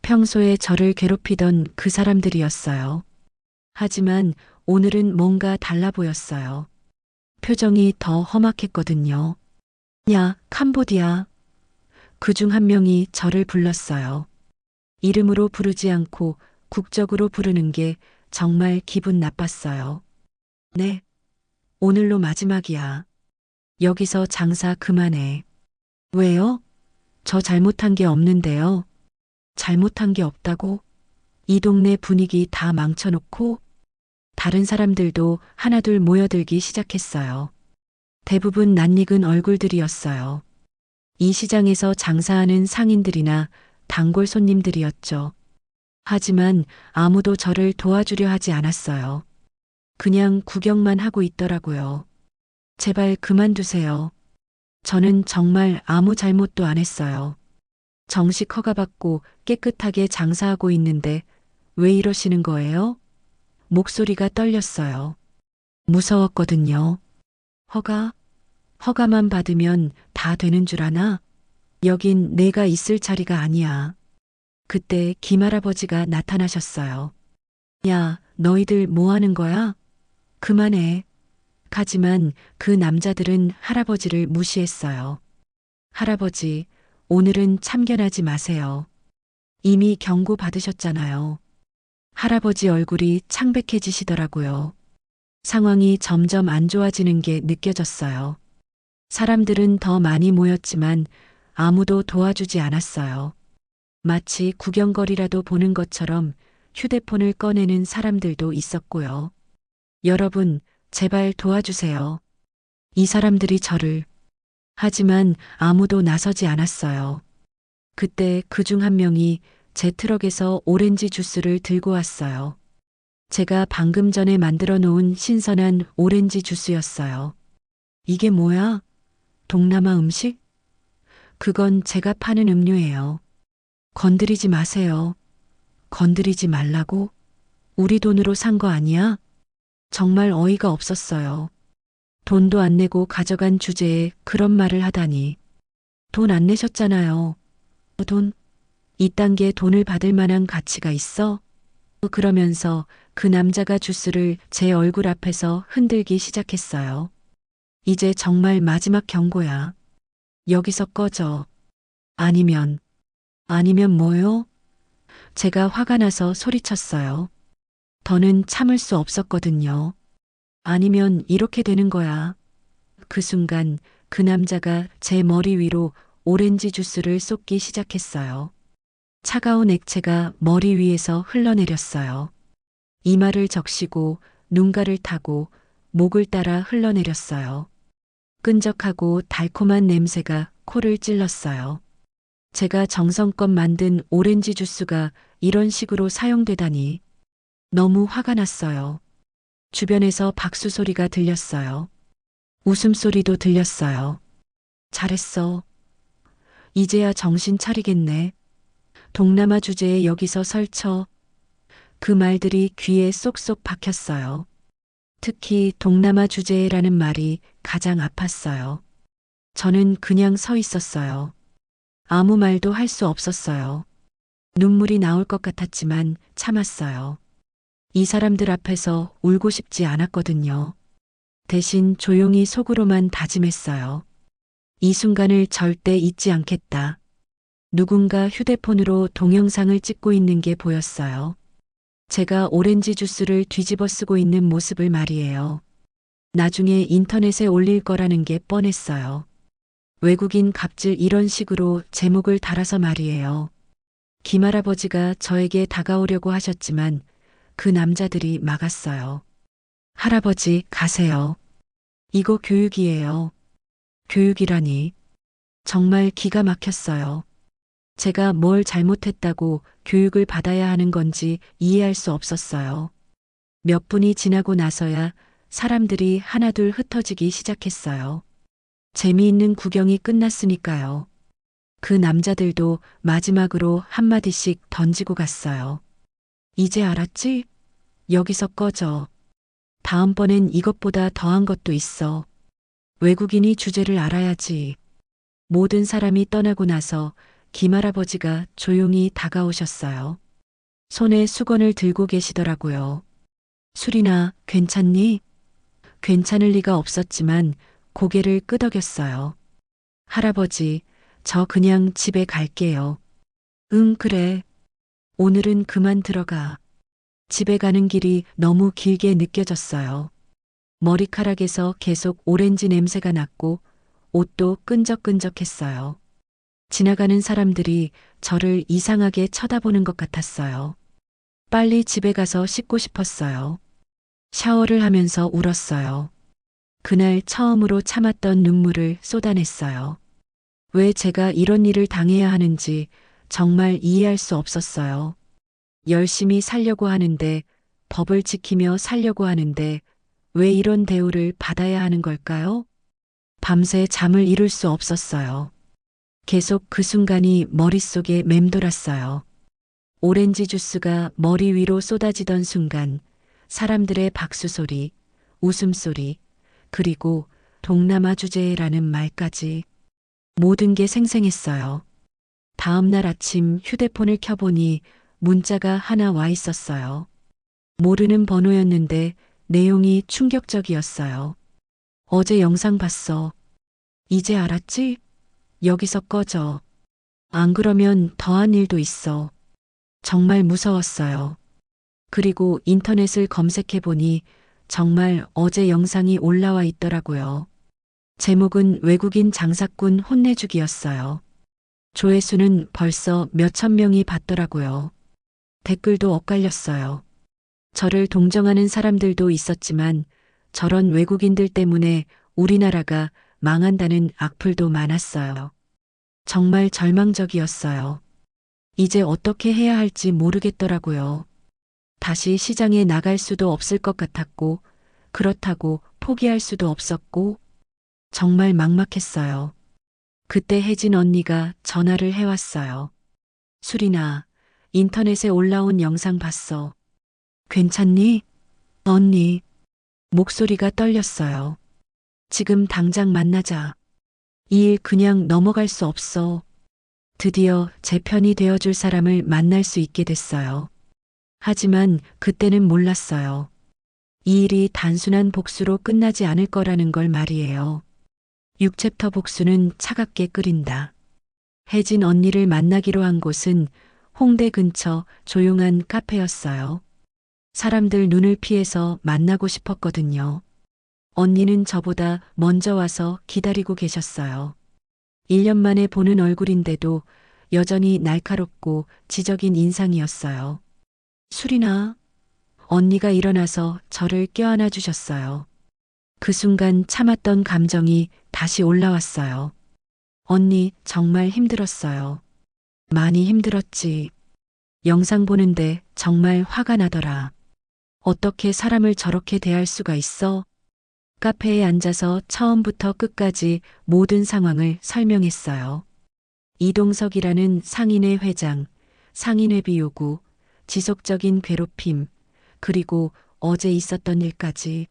평소에 저를 괴롭히던 그 사람들이었어요. 하지만 오늘은 뭔가 달라 보였어요. 표정이 더 험악했거든요. 야, 캄보디아. 그중 한 명이 저를 불렀어요. 이름으로 부르지 않고 국적으로 부르는 게 정말 기분 나빴어요. 네, 오늘로 마지막이야. 여기서 장사 그만해. 왜요? 저 잘못한 게 없는데요. 잘못한 게 없다고? 이 동네 분위기 다 망쳐놓고 다른 사람들도 하나둘 모여들기 시작했어요. 대부분 낯익은 얼굴들이었어요. 이 시장에서 장사하는 상인들이나 단골 손님들이었죠. 하지만 아무도 저를 도와주려 하지 않았어요. 그냥 구경만 하고 있더라고요. 제발 그만두세요. 저는 정말 아무 잘못도 안 했어요. 정식 허가받고 깨끗하게 장사하고 있는데 왜 이러시는 거예요? 목소리가 떨렸어요. 무서웠거든요. 허가? 허가만 받으면 다 되는 줄 아나? 여긴 내가 있을 자리가 아니야. 그때 김할아버지가 나타나셨어요. 야, 너희들 뭐 하는 거야? 그만해. 하지만 그 남자들은 할아버지를 무시했어요. 할아버지, 오늘은 참견하지 마세요. 이미 경고 받으셨잖아요. 할아버지 얼굴이 창백해지시더라고요. 상황이 점점 안 좋아지는 게 느껴졌어요. 사람들은 더 많이 모였지만 아무도 도와주지 않았어요. 마치 구경거리라도 보는 것처럼 휴대폰을 꺼내는 사람들도 있었고요. 여러분, 제발 도와주세요. 이 사람들이 저를. 하지만 아무도 나서지 않았어요. 그때 그중 한 명이 제 트럭에서 오렌지 주스를 들고 왔어요. 제가 방금 전에 만들어 놓은 신선한 오렌지 주스였어요. 이게 뭐야? 동남아 음식? 그건 제가 파는 음료예요. 건드리지 마세요. 건드리지 말라고? 우리 돈으로 산 거 아니야? 정말 어이가 없었어요. 돈도 안 내고 가져간 주제에 그런 말을 하다니. 돈 안 내셨잖아요. 돈? 이딴 게 돈을 받을 만한 가치가 있어? 그러면서 그 남자가 주스를 제 얼굴 앞에서 흔들기 시작했어요. 이제 정말 마지막 경고야. 여기서 꺼져. 아니면 뭐요? 제가 화가 나서 소리쳤어요. 더는 참을 수 없었거든요. 아니면 이렇게 되는 거야. 그 순간 그 남자가 제 머리 위로 오렌지 주스를 쏟기 시작했어요. 차가운 액체가 머리 위에서 흘러내렸어요. 이마를 적시고 눈가를 타고 목을 따라 흘러내렸어요. 끈적하고 달콤한 냄새가 코를 찔렀어요. 제가 정성껏 만든 오렌지 주스가 이런 식으로 사용되다니 너무 화가 났어요. 주변에서 박수 소리가 들렸어요. 웃음소리도 들렸어요. 잘했어. 이제야 정신 차리겠네. 동남아 주제에 여기서 설쳐. 그 말들이 귀에 쏙쏙 박혔어요. 특히 동남아 주제라는 말이 가장 아팠어요. 저는 그냥 서 있었어요. 아무 말도 할 수 없었어요. 눈물이 나올 것 같았지만 참았어요. 이 사람들 앞에서 울고 싶지 않았거든요. 대신 조용히 속으로만 다짐했어요. 이 순간을 절대 잊지 않겠다. 누군가 휴대폰으로 동영상을 찍고 있는 게 보였어요. 제가 오렌지 주스를 뒤집어 쓰고 있는 모습을 말이에요. 나중에 인터넷에 올릴 거라는 게 뻔했어요. 외국인 갑질 이런 식으로 제목을 달아서 말이에요. 김할아버지가 저에게 다가오려고 하셨지만 그 남자들이 막았어요. 할아버지, 가세요. 이거 교육이에요. 교육이라니. 정말 기가 막혔어요. 제가 뭘 잘못했다고 교육을 받아야 하는 건지 이해할 수 없었어요. 몇 분이 지나고 나서야 사람들이 하나둘 흩어지기 시작했어요. 재미있는 구경이 끝났으니까요. 그 남자들도 마지막으로 한마디씩 던지고 갔어요. 이제 알았지? 여기서 꺼져. 다음번엔 이것보다 더한 것도 있어. 외국인이 주제를 알아야지. 모든 사람이 떠나고 나서 김할아버지가 조용히 다가오셨어요. 손에 수건을 들고 계시더라고요. 수리나, 괜찮니? 괜찮을 리가 없었지만 고개를 끄덕였어요. 할아버지, 저 그냥 집에 갈게요. 응, 그래. 오늘은 그만 들어가. 집에 가는 길이 너무 길게 느껴졌어요. 머리카락에서 계속 오렌지 냄새가 났고 옷도 끈적끈적했어요. 지나가는 사람들이 저를 이상하게 쳐다보는 것 같았어요. 빨리 집에 가서 씻고 싶었어요. 샤워를 하면서 울었어요. 그날 처음으로 참았던 눈물을 쏟아냈어요. 왜 제가 이런 일을 당해야 하는지 정말 이해할 수 없었어요. 열심히 살려고 하는데, 법을 지키며 살려고 하는데, 왜 이런 대우를 받아야 하는 걸까요? 밤새 잠을 이룰 수 없었어요. 계속 그 순간이 머릿속에 맴돌았어요. 오렌지 주스가 머리 위로 쏟아지던 순간, 사람들의 박수 소리, 웃음소리, 그리고 동남아 주제라는 말까지 모든 게 생생했어요. 다음 날 아침 휴대폰을 켜보니 문자가 하나 와 있었어요. 모르는 번호였는데 내용이 충격적이었어요. 어제 영상 봤어. 이제 알았지? 여기서 꺼져. 안 그러면 더한 일도 있어. 정말 무서웠어요. 그리고 인터넷을 검색해보니 정말 어제 영상이 올라와 있더라고요. 제목은 외국인 장사꾼 혼내주기였어요. 조회수는 벌써 몇천 명이 봤더라고요. 댓글도 엇갈렸어요. 저를 동정하는 사람들도 있었지만 저런 외국인들 때문에 우리나라가 망한다는 악플도 많았어요. 정말 절망적이었어요. 이제 어떻게 해야 할지 모르겠더라고요. 다시 시장에 나갈 수도 없을 것 같았고, 그렇다고 포기할 수도 없었고, 정말 막막했어요. 그때 혜진 언니가 전화를 해왔어요. 수리나, 인터넷에 올라온 영상 봤어. 괜찮니? 언니. 목소리가 떨렸어요. 지금 당장 만나자. 이 일 그냥 넘어갈 수 없어. 드디어 제 편이 되어줄 사람을 만날 수 있게 됐어요. 하지만 그때는 몰랐어요. 이 일이 단순한 복수로 끝나지 않을 거라는 걸 말이에요. 6챕터 복수는 차갑게 끓인다. 혜진 언니를 만나기로 한 곳은 홍대 근처 조용한 카페였어요. 사람들 눈을 피해서 만나고 싶었거든요. 언니는 저보다 먼저 와서 기다리고 계셨어요. 1년 만에 보는 얼굴인데도 여전히 날카롭고 지적인 인상이었어요. 수리나, 언니가 일어나서 저를 껴안아 주셨어요. 그 순간 참았던 감정이 다시 올라왔어요. 언니, 정말 힘들었어요. 많이 힘들었지. 영상 보는데 정말 화가 나더라. 어떻게 사람을 저렇게 대할 수가 있어? 카페에 앉아서 처음부터 끝까지 모든 상황을 설명했어요. 이동석이라는 상인회 회장, 상인회비 요구, 지속적인 괴롭힘, 그리고 어제 있었던 일까지.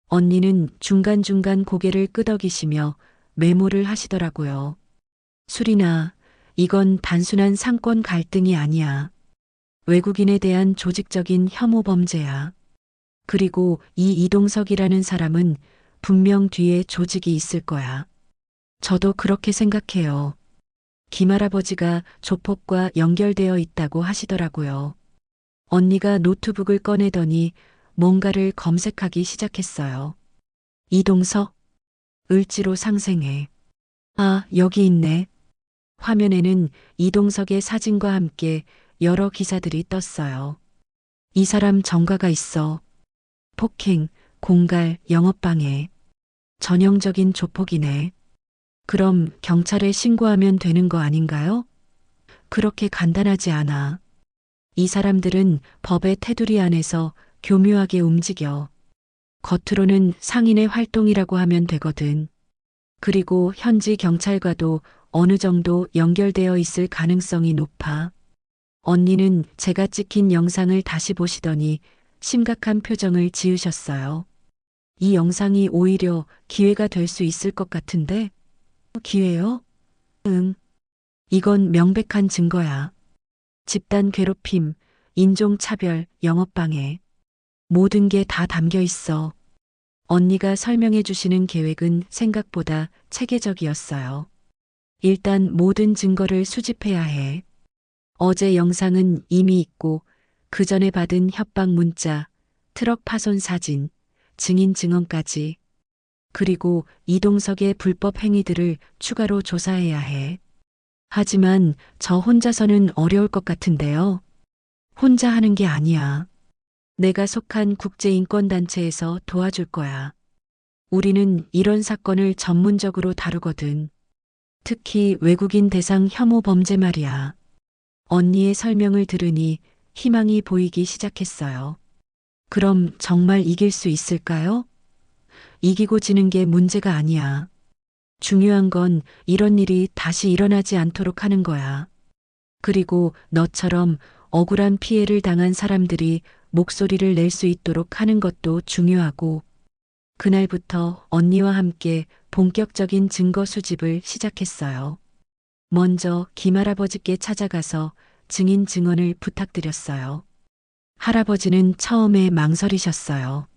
언니는 중간중간 고개를 끄덕이시며 메모를 하시더라고요. 수리나, 이건 단순한 상권 갈등이 아니야. 외국인에 대한 조직적인 혐오 범죄야. 그리고 이 이동석이라는 사람은 분명 뒤에 조직이 있을 거야. 저도 그렇게 생각해요. 김할아버지가 조폭과 연결되어 있다고 하시더라고요. 언니가 노트북을 꺼내더니 뭔가를 검색하기 시작했어요. 이동석? 을지로 상생해. 아, 여기 있네. 화면에는 이동석의 사진과 함께 여러 기사들이 떴어요. 이 사람 전과가 있어. 폭행, 공갈, 영업방해. 전형적인 조폭이네. 그럼 경찰에 신고하면 되는 거 아닌가요? 그렇게 간단하지 않아. 이 사람들은 법의 테두리 안에서 교묘하게 움직여. 겉으로는 상인의 활동이라고 하면 되거든. 그리고 현지 경찰과도 어느 정도 연결되어 있을 가능성이 높아. 언니는 제가 찍힌 영상을 다시 보시더니 심각한 표정을 지으셨어요. 이 영상이 오히려 기회가 될 수 있을 것 같은데? 기회요? 응. 이건 명백한 증거야. 집단 괴롭힘, 인종차별, 영업방해. 모든 게 다 담겨 있어. 언니가 설명해 주시는 계획은 생각보다 체계적이었어요. 일단 모든 증거를 수집해야 해. 어제 영상은 이미 있고 그 전에 받은 협박 문자, 트럭 파손 사진, 증인 증언까지. 그리고 이동석의 불법 행위들을 추가로 조사해야 해. 하지만 저 혼자서는 어려울 것 같은데요. 혼자 하는 게 아니야. 내가 속한 국제인권단체에서 도와줄 거야. 우리는 이런 사건을 전문적으로 다루거든. 특히 외국인 대상 혐오 범죄 말이야. 언니의 설명을 들으니 희망이 보이기 시작했어요. 그럼 정말 이길 수 있을까요? 이기고 지는 게 문제가 아니야. 중요한 건 이런 일이 다시 일어나지 않도록 하는 거야. 그리고 너처럼 억울한 피해를 당한 사람들이 목소리를 낼 수 있도록 하는 것도 중요하고, 그날부터 언니와 함께 본격적인 증거 수집을 시작했어요. 먼저 김할아버지께 찾아가서 증인 증언을 부탁드렸어요. 할아버지는 처음에 망설이셨어요.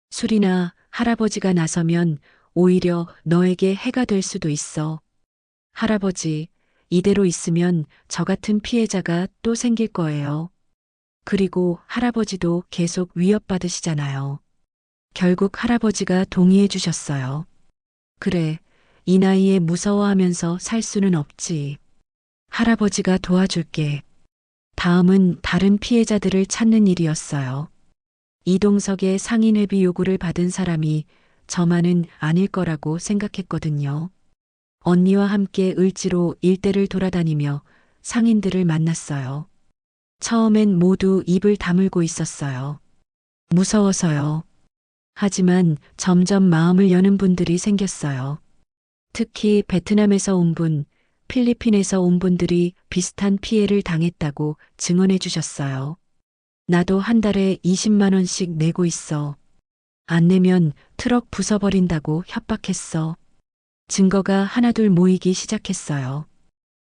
술이나 할아버지가 나서면 오히려 너에게 해가 될 수도 있어. 할아버지, 이대로 있으면 저 같은 피해자가 또 생길 거예요. 그리고 할아버지도 계속 위협받으시잖아요. 결국 할아버지가 동의해 주셨어요. 그래, 이 나이에 무서워하면서 살 수는 없지. 할아버지가 도와줄게. 다음은 다른 피해자들을 찾는 일이었어요. 이동석의 상인회비 요구를 받은 사람이 저만은 아닐 거라고 생각했거든요. 언니와 함께 을지로 일대를 돌아다니며 상인들을 만났어요. 처음엔 모두 입을 다물고 있었어요. 무서워서요. 하지만 점점 마음을 여는 분들이 생겼어요. 특히 베트남에서 온 분, 필리핀에서 온 분들이 비슷한 피해를 당했다고 증언해 주셨어요. 나도 한 달에 20만 원씩 내고 있어. 안 내면 트럭 부숴버린다고 협박했어. 증거가 하나둘 모이기 시작했어요.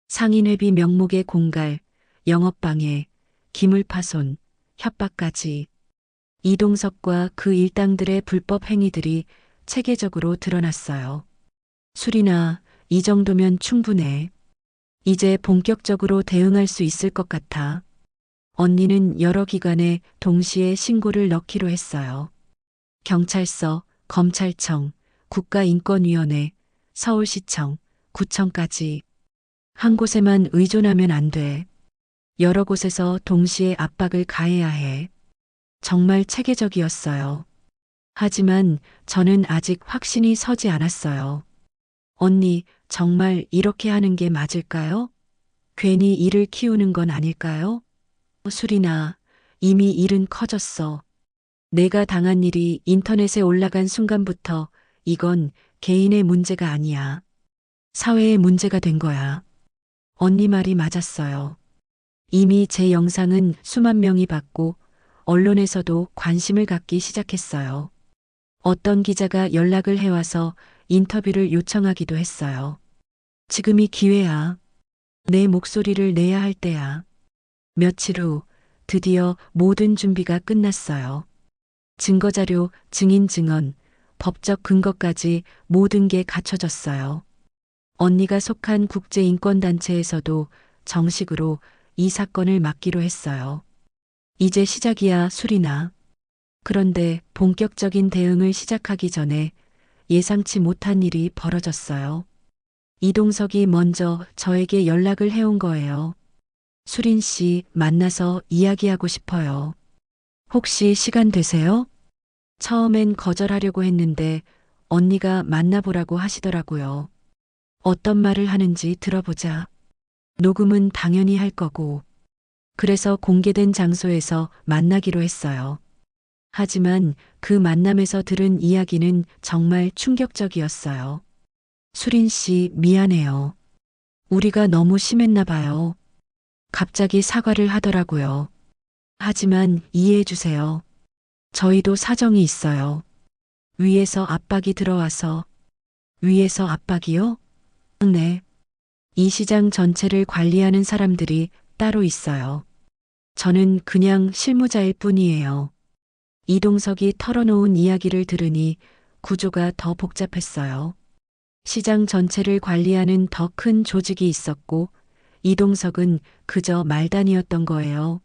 상인회비 명목의 공갈, 영업방해, 기물파손, 협박까지. 이동석과 그 일당들의 불법 행위들이 체계적으로 드러났어요. 술이나 이 정도면 충분해. 이제 본격적으로 대응할 수 있을 것 같아. 언니는 여러 기관에 동시에 신고를 넣기로 했어요. 경찰서, 검찰청, 국가인권위원회, 서울시청, 구청까지. 한 곳에만 의존하면 안 돼. 여러 곳에서 동시에 압박을 가해야 해. 정말 체계적이었어요. 하지만 저는 아직 확신이 서지 않았어요. 언니, 정말 이렇게 하는 게 맞을까요? 괜히 일을 키우는 건 아닐까요? 술이나 이미 일은 커졌어. 내가 당한 일이 인터넷에 올라간 순간부터 이건 개인의 문제가 아니야. 사회의 문제가 된 거야. 언니 말이 맞았어요. 이미 제 영상은 수만 명이 봤고 언론에서도 관심을 갖기 시작했어요. 어떤 기자가 연락을 해와서 인터뷰를 요청하기도 했어요. 지금이 기회야. 내 목소리를 내야 할 때야. 며칠 후 드디어 모든 준비가 끝났어요. 증거자료, 증인 증언, 법적 근거까지 모든 게 갖춰졌어요. 언니가 속한 국제인권단체에서도 정식으로 이 사건을 맡기로 했어요. 이제 시작이야, 술이나. 그런데 본격적인 대응을 시작하기 전에 예상치 못한 일이 벌어졌어요. 이동석이 먼저 저에게 연락을 해온 거예요. 수린 씨 만나서 이야기하고 싶어요. 혹시 시간 되세요? 처음엔 거절하려고 했는데 언니가 만나보라고 하시더라고요. 어떤 말을 하는지 들어보자. 녹음은 당연히 할 거고. 그래서 공개된 장소에서 만나기로 했어요. 하지만 그 만남에서 들은 이야기는 정말 충격적이었어요. 수린 씨, 미안해요. 우리가 너무 심했나 봐요. 갑자기 사과를 하더라고요. 하지만 이해해 주세요. 저희도 사정이 있어요. 위에서 압박이 들어와서. 위에서 압박이요? 네. 이 시장 전체를 관리하는 사람들이 따로 있어요. 저는 그냥 실무자일 뿐이에요. 이동석이 털어놓은 이야기를 들으니 구조가 더 복잡했어요. 시장 전체를 관리하는 더 큰 조직이 있었고 이동석은 그저 말단이었던 거예요.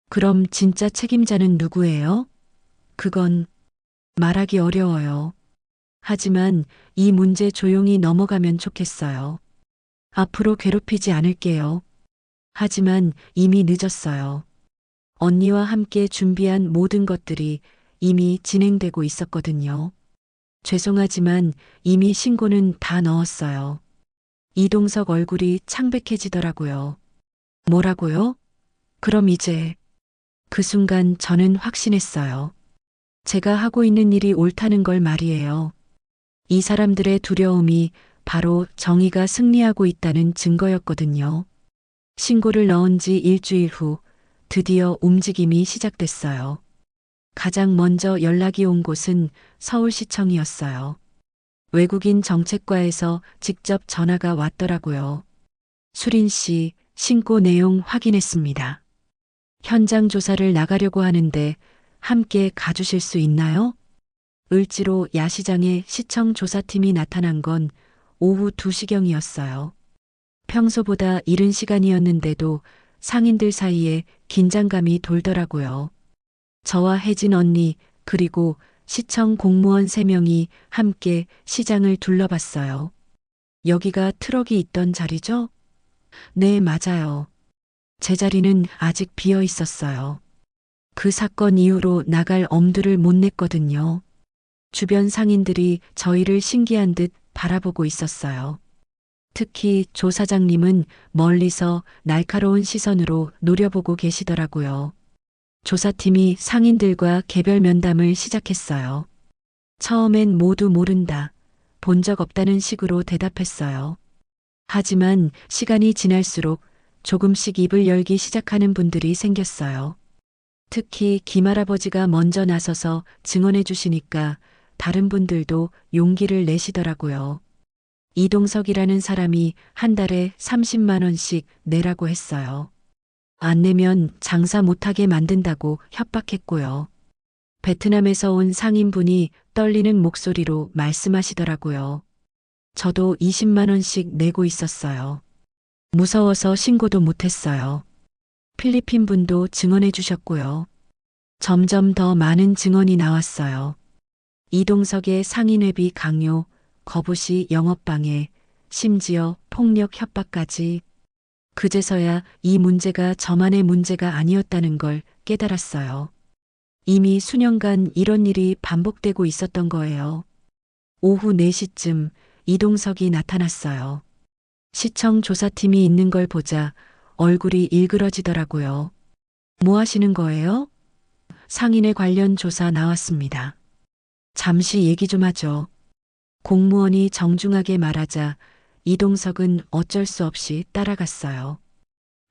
그럼 진짜 책임자는 누구예요? 그건 말하기 어려워요. 하지만 이 문제 조용히 넘어가면 좋겠어요. 앞으로 괴롭히지 않을게요. 하지만 이미 늦었어요. 언니와 함께 준비한 모든 것들이 이미 진행되고 있었거든요. 죄송하지만 이미 신고는 다 넣었어요. 이동석 얼굴이 창백해지더라고요. 뭐라고요? 그럼 이제 그 순간 저는 확신했어요. 제가 하고 있는 일이 옳다는 걸 말이에요. 이 사람들의 두려움이 바로 정의가 승리하고 있다는 증거였거든요. 신고를 넣은 지 일주일 후 드디어 움직임이 시작됐어요. 가장 먼저 연락이 온 곳은 서울시청이었어요. 외국인 정책과에서 직접 전화가 왔더라고요. 수린 씨, 신고 내용 확인했습니다. 현장 조사를 나가려고 하는데 함께 가주실 수 있나요? 을지로 야시장에 시청 조사팀이 나타난 건 오후 2시경이었어요. 평소보다 이른 시간이었는데도 상인들 사이에 긴장감이 돌더라고요. 저와 혜진 언니 그리고 시청 공무원 3명이 함께 시장을 둘러봤어요. 여기가 트럭이 있던 자리죠? 네, 맞아요. 제 자리는 아직 비어 있었어요. 그 사건 이후로 나갈 엄두를 못 냈거든요. 주변 상인들이 저희를 신기한 듯 바라보고 있었어요. 특히 조 사장님은 멀리서 날카로운 시선으로 노려보고 계시더라고요. 조사팀이 상인들과 개별 면담을 시작했어요. 처음엔 모두 모른다, 본 적 없다는 식으로 대답했어요. 하지만 시간이 지날수록 조금씩 입을 열기 시작하는 분들이 생겼어요. 특히 김할아버지가 먼저 나서서 증언해 주시니까 다른 분들도 용기를 내시더라고요. 이동석이라는 사람이 한 달에 30만 원씩 내라고 했어요. 안 내면 장사 못하게 만든다고 협박했고요. 베트남에서 온 상인분이 떨리는 목소리로 말씀하시더라고요. 저도 20만 원씩 내고 있었어요. 무서워서 신고도 못했어요. 필리핀 분도 증언해 주셨고요. 점점 더 많은 증언이 나왔어요. 이동석의 상인회비 강요, 거부시 영업방해, 심지어 폭력 협박까지. 그제서야 이 문제가 저만의 문제가 아니었다는 걸 깨달았어요. 이미 수년간 이런 일이 반복되고 있었던 거예요. 오후 4시쯤 이동석이 나타났어요. 시청 조사팀이 있는 걸 보자 얼굴이 일그러지더라고요. 뭐 하시는 거예요? 상인회 관련 조사 나왔습니다. 잠시 얘기 좀 하죠. 공무원이 정중하게 말하자 이동석은 어쩔 수 없이 따라갔어요.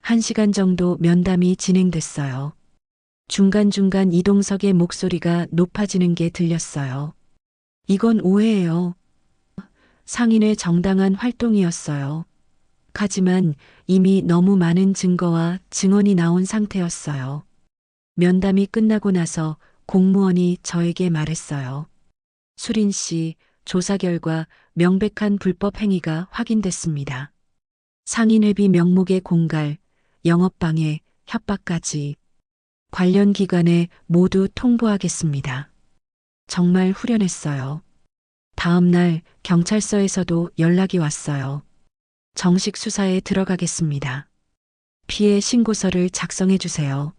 1시간 정도 면담이 진행됐어요. 중간중간 이동석의 목소리가 높아지는 게 들렸어요. 이건 오해예요. 상인의 정당한 활동이었어요. 하지만 이미 너무 많은 증거와 증언이 나온 상태였어요. 면담이 끝나고 나서 공무원이 저에게 말했어요. 수린 씨, 조사 결과 명백한 불법 행위가 확인됐습니다. 상인회비 명목의 공갈, 영업방해, 협박까지 관련 기관에 모두 통보하겠습니다. 정말 후련했어요. 다음 날 경찰서에서도 연락이 왔어요. 정식 수사에 들어가겠습니다. 피해 신고서를 작성해 주세요.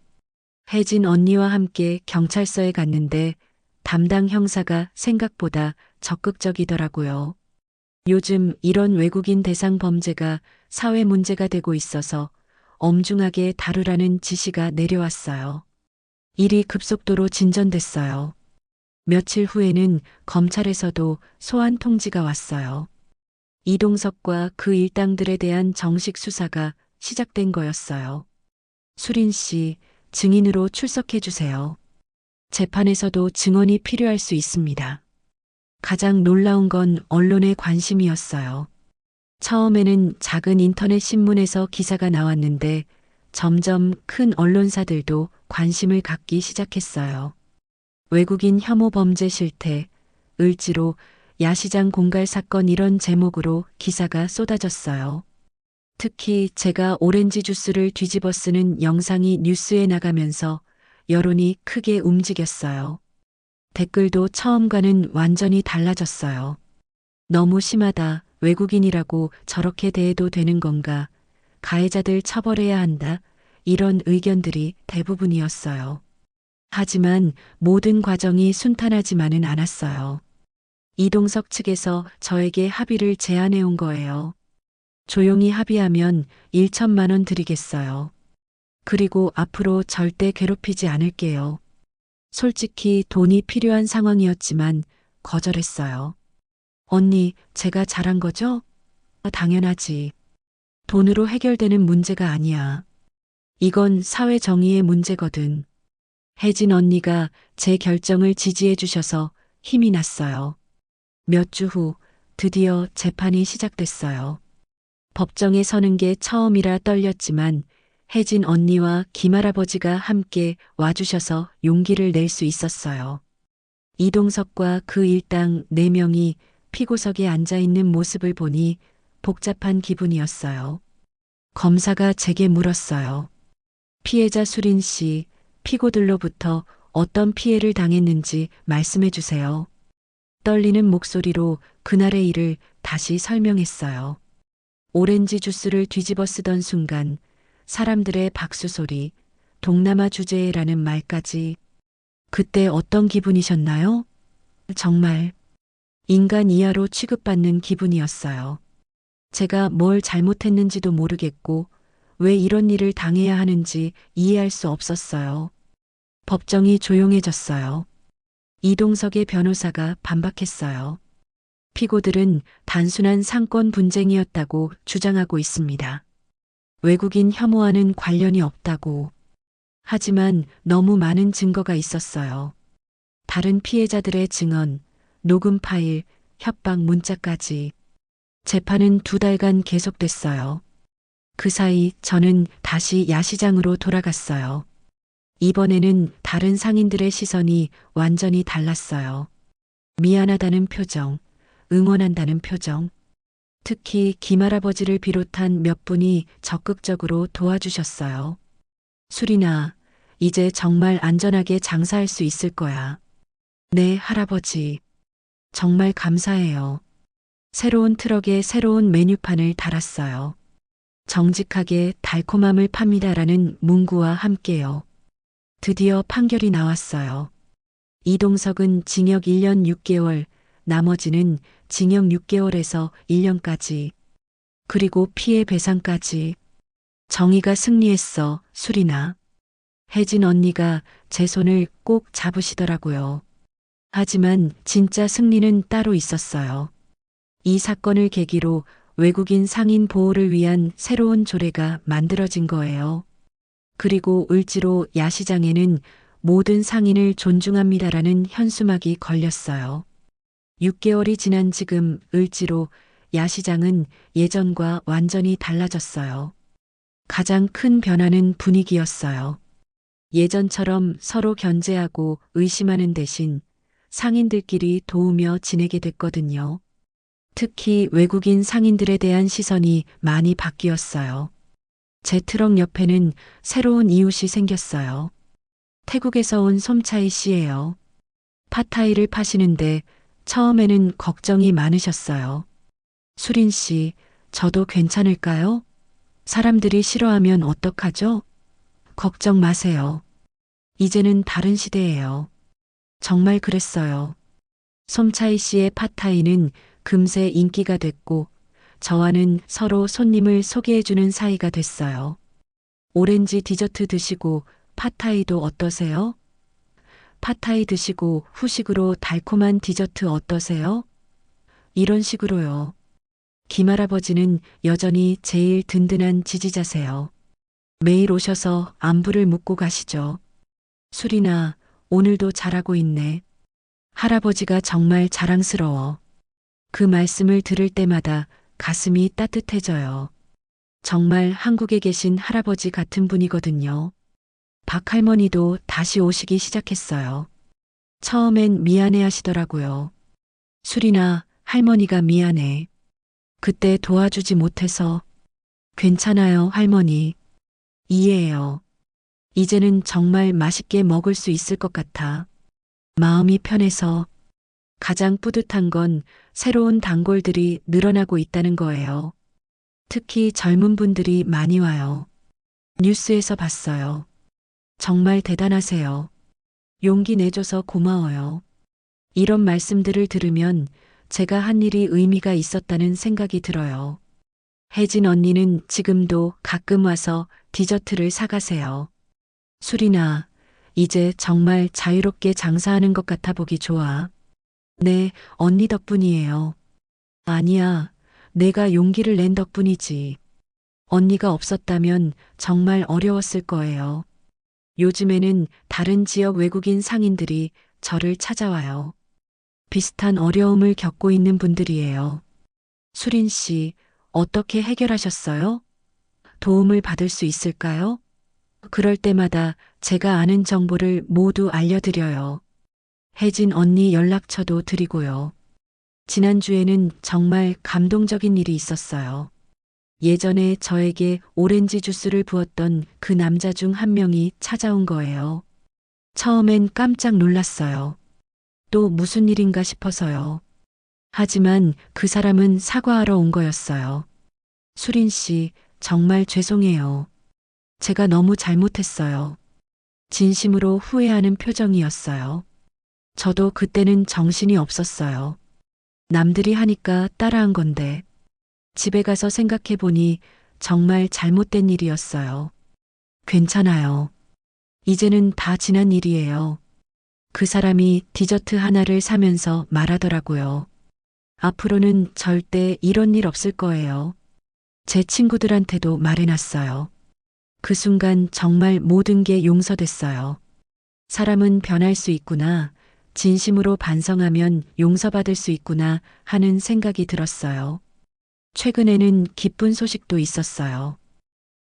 혜진 언니와 함께 경찰서에 갔는데 담당 형사가 생각보다 적극적이더라고요. 요즘 이런 외국인 대상 범죄가 사회 문제가 되고 있어서 엄중하게 다루라는 지시가 내려왔어요. 일이 급속도로 진전됐어요. 며칠 후에는 검찰에서도 소환 통지가 왔어요. 이동석과 그 일당들에 대한 정식 수사가 시작된 거였어요. 수린 씨, 증인으로 출석해 주세요. 재판에서도 증언이 필요할 수 있습니다. 가장 놀라운 건 언론의 관심이었어요. 처음에는 작은 인터넷 신문에서 기사가 나왔는데 점점 큰 언론사들도 관심을 갖기 시작했어요. 외국인 혐오 범죄 실태, 을지로 야시장 공갈 사건 이런 제목으로 기사가 쏟아졌어요. 특히 제가 오렌지 주스를 뒤집어 쓰는 영상이 뉴스에 나가면서 여론이 크게 움직였어요. 댓글도 처음과는 완전히 달라졌어요. 너무 심하다. 외국인이라고 저렇게 대해도 되는 건가? 가해자들 처벌해야 한다. 이런 의견들이 대부분이었어요. 하지만 모든 과정이 순탄하지만은 않았어요. 이동석 측에서 저에게 합의를 제안해 온 거예요. 조용히 합의하면 1천만 원 드리겠어요. 그리고 앞으로 절대 괴롭히지 않을게요. 솔직히 돈이 필요한 상황이었지만 거절했어요. 언니, 제가 잘한 거죠? 당연하지. 돈으로 해결되는 문제가 아니야. 이건 사회 정의의 문제거든. 혜진 언니가 제 결정을 지지해 주셔서 힘이 났어요. 몇 주 후 드디어 재판이 시작됐어요. 법정에 서는 게 처음이라 떨렸지만 혜진 언니와 김할아버지가 함께 와주셔서 용기를 낼 수 있었어요. 이동석과 그 일당 4명이 피고석에 앉아 있는 모습을 보니 복잡한 기분이었어요. 검사가 제게 물었어요. 피해자 수린 씨, 피고들로부터 어떤 피해를 당했는지 말씀해 주세요. 떨리는 목소리로 그날의 일을 다시 설명했어요. 오렌지 주스를 뒤집어 쓰던 순간 사람들의 박수 소리, 동남아 주제라는 말까지. 그때 어떤 기분이셨나요? 정말 인간 이하로 취급받는 기분이었어요. 제가 뭘 잘못했는지도 모르겠고 왜 이런 일을 당해야 하는지 이해할 수 없었어요. 법정이 조용해졌어요. 이동석의 변호사가 반박했어요. 피고들은 단순한 상권 분쟁이었다고 주장하고 있습니다. 외국인 혐오와는 관련이 없다고. 하지만 너무 많은 증거가 있었어요. 다른 피해자들의 증언, 녹음 파일, 협박 문자까지. 재판은 2달간 계속됐어요. 그 사이 저는 다시 야시장으로 돌아갔어요. 이번에는 다른 상인들의 시선이 완전히 달랐어요. 미안하다는 표정, 응원한다는 표정. 특히 김할아버지를 비롯한 몇 분이 적극적으로 도와주셨어요. 수리나, 이제 정말 안전하게 장사할 수 있을 거야. 네, 할아버지. 정말 감사해요. 새로운 트럭에 새로운 메뉴판을 달았어요. 정직하게 달콤함을 팝니다라는 문구와 함께요. 드디어 판결이 나왔어요. 이동석은 징역 1년 6개월, 나머지는 징역 6개월에서 1년까지. 그리고 피해 배상까지. 정의가 승리했어, 수리나. 혜진 언니가 제 손을 꼭 잡으시더라고요. 하지만 진짜 승리는 따로 있었어요. 이 사건을 계기로 외국인 상인 보호를 위한 새로운 조례가 만들어진 거예요. 그리고 을지로 야시장에는 모든 상인을 존중합니다라는 현수막이 걸렸어요. 6개월이 지난 지금 을지로 야시장은 예전과 완전히 달라졌어요. 가장 큰 변화는 분위기였어요. 예전처럼 서로 견제하고 의심하는 대신 상인들끼리 도우며 지내게 됐거든요. 특히 외국인 상인들에 대한 시선이 많이 바뀌었어요. 제 트럭 옆에는 새로운 이웃이 생겼어요. 태국에서 온 솜차이 씨예요. 팟타이를 파시는데 처음에는 걱정이 많으셨어요. 수린 씨, 저도 괜찮을까요? 사람들이 싫어하면 어떡하죠? 걱정 마세요. 이제는 다른 시대예요. 정말 그랬어요. 솜차이 씨의 팟타이는 금세 인기가 됐고 저와는 서로 손님을 소개해주는 사이가 됐어요. 오렌지 디저트 드시고 팟타이도 어떠세요? 팟타이 드시고 후식으로 달콤한 디저트 어떠세요? 이런 식으로요. 김할아버지는 여전히 제일 든든한 지지자세요. 매일 오셔서 안부를 묻고 가시죠. 수리나, 오늘도 잘하고 있네. 할아버지가 정말 자랑스러워. 그 말씀을 들을 때마다 가슴이 따뜻해져요. 정말 한국에 계신 할아버지 같은 분이거든요. 박할머니도 다시 오시기 시작했어요. 처음엔 미안해 하시더라고요. 수리나, 할머니가 미안해. 그때 도와주지 못해서. 괜찮아요, 할머니. 이해해요. 이제는 정말 맛있게 먹을 수 있을 것 같아. 마음이 편해서. 가장 뿌듯한 건 새로운 단골들이 늘어나고 있다는 거예요. 특히 젊은 분들이 많이 와요. 뉴스에서 봤어요. 정말 대단하세요. 용기 내줘서 고마워요. 이런 말씀들을 들으면 제가 한 일이 의미가 있었다는 생각이 들어요. 혜진 언니는 지금도 가끔 와서 디저트를 사가세요. 수리나, 이제 정말 자유롭게 장사하는 것 같아 보기 좋아. 네, 언니 덕분이에요. 아니야, 내가 용기를 낸 덕분이지. 언니가 없었다면 정말 어려웠을 거예요. 요즘에는 다른 지역 외국인 상인들이 저를 찾아와요. 비슷한 어려움을 겪고 있는 분들이에요. 수린 씨, 어떻게 해결하셨어요? 도움을 받을 수 있을까요? 그럴 때마다 제가 아는 정보를 모두 알려드려요. 혜진 언니 연락처도 드리고요. 지난주에는 정말 감동적인 일이 있었어요. 예전에 저에게 오렌지 주스를 부었던 그 남자 중 한 명이 찾아온 거예요. 처음엔 깜짝 놀랐어요. 또 무슨 일인가 싶어서요. 하지만 그 사람은 사과하러 온 거였어요. 수린 씨, 정말 죄송해요. 제가 너무 잘못했어요. 진심으로 후회하는 표정이었어요. 저도 그때는 정신이 없었어요. 남들이 하니까 따라한 건데, 집에 가서 생각해 보니 정말 잘못된 일이었어요. 괜찮아요. 이제는 다 지난 일이에요. 그 사람이 디저트 하나를 사면서 말하더라고요. 앞으로는 절대 이런 일 없을 거예요. 제 친구들한테도 말해놨어요. 그 순간 정말 모든 게 용서됐어요. 사람은 변할 수 있구나. 진심으로 반성하면 용서받을 수 있구나 하는 생각이 들었어요. 최근에는 기쁜 소식도 있었어요.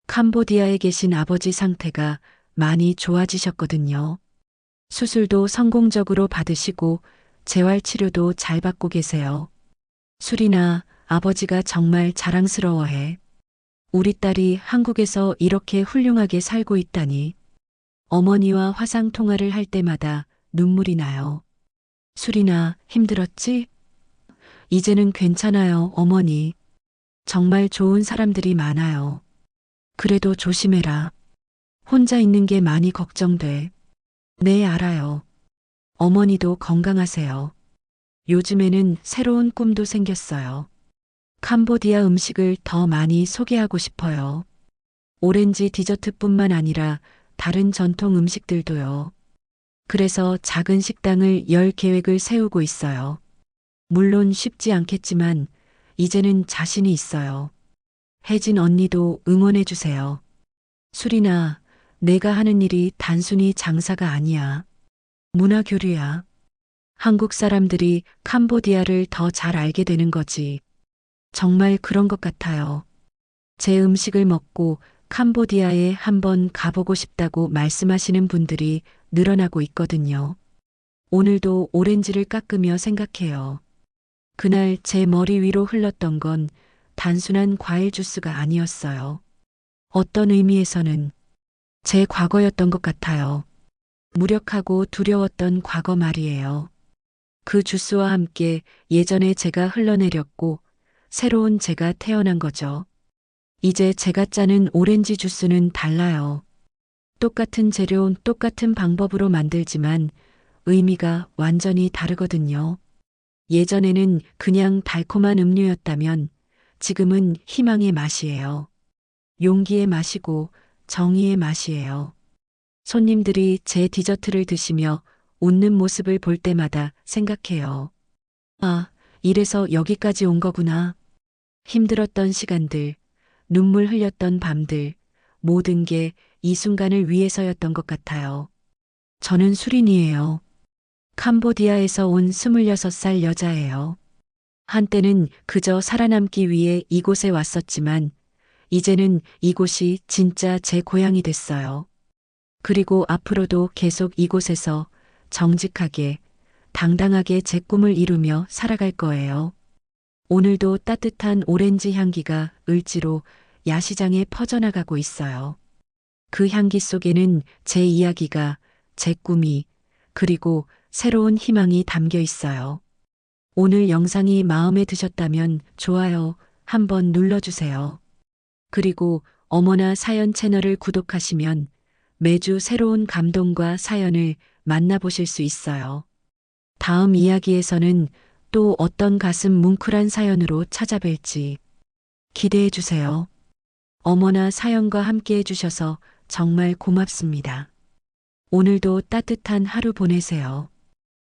캄보디아에 계신 아버지 상태가 많이 좋아지셨거든요. 수술도 성공적으로 받으시고 재활치료도 잘 받고 계세요. 수리나, 아버지가 정말 자랑스러워해. 우리 딸이 한국에서 이렇게 훌륭하게 살고 있다니. 어머니와 화상 통화를 할 때마다 눈물이 나요. 수리나, 힘들었지? 이제는 괜찮아요, 어머니. 정말 좋은 사람들이 많아요. 그래도 조심해라. 혼자 있는 게 많이 걱정돼. 네, 알아요. 어머니도 건강하세요. 요즘에는 새로운 꿈도 생겼어요. 캄보디아 음식을 더 많이 소개하고 싶어요. 오렌지 디저트뿐만 아니라 다른 전통 음식들도요. 그래서 작은 식당을 열 계획을 세우고 있어요. 물론 쉽지 않겠지만 이제는 자신이 있어요. 혜진 언니도 응원해 주세요. 수리나, 내가 하는 일이 단순히 장사가 아니야. 문화 교류야. 한국 사람들이 캄보디아를 더 잘 알게 되는 거지. 정말 그런 것 같아요. 제 음식을 먹고 캄보디아에 한번 가보고 싶다고 말씀하시는 분들이 늘어나고 있거든요. 오늘도 오렌지를 깎으며 생각해요. 그날 제 머리 위로 흘렀던 건 단순한 과일 주스가 아니었어요. 어떤 의미에서는 제 과거였던 것 같아요. 무력하고 두려웠던 과거 말이에요. 그 주스와 함께 예전에 제가 흘러내렸고 새로운 제가 태어난 거죠. 이제 제가 짜는 오렌지 주스는 달라요. 똑같은 재료, 똑같은 방법으로 만들지만 의미가 완전히 다르거든요. 예전에는 그냥 달콤한 음료였다면 지금은 희망의 맛이에요. 용기의 맛이고 정의의 맛이에요. 손님들이 제 디저트를 드시며 웃는 모습을 볼 때마다 생각해요. 아, 이래서 여기까지 온 거구나. 힘들었던 시간들, 눈물 흘렸던 밤들, 모든 게 이 순간을 위해서였던 것 같아요. 저는 수린이에요. 캄보디아에서 온 26살 여자예요. 한때는 그저 살아남기 위해 이곳에 왔었지만, 이제는 이곳이 진짜 제 고향이 됐어요. 그리고 앞으로도 계속 이곳에서 정직하게, 당당하게 제 꿈을 이루며 살아갈 거예요. 오늘도 따뜻한 오렌지 향기가 을지로 야시장에 퍼져나가고 있어요. 그 향기 속에는 제 이야기가, 제 꿈이, 그리고 새로운 희망이 담겨 있어요. 오늘 영상이 마음에 드셨다면 좋아요 한번 눌러주세요. 그리고 어머나 사연 채널을 구독하시면 매주 새로운 감동과 사연을 만나보실 수 있어요. 다음 이야기에서는 또 어떤 가슴 뭉클한 사연으로 찾아뵐지 기대해 주세요. 어머나 사연과 함께 해주셔서 정말 고맙습니다. 오늘도 따뜻한 하루 보내세요.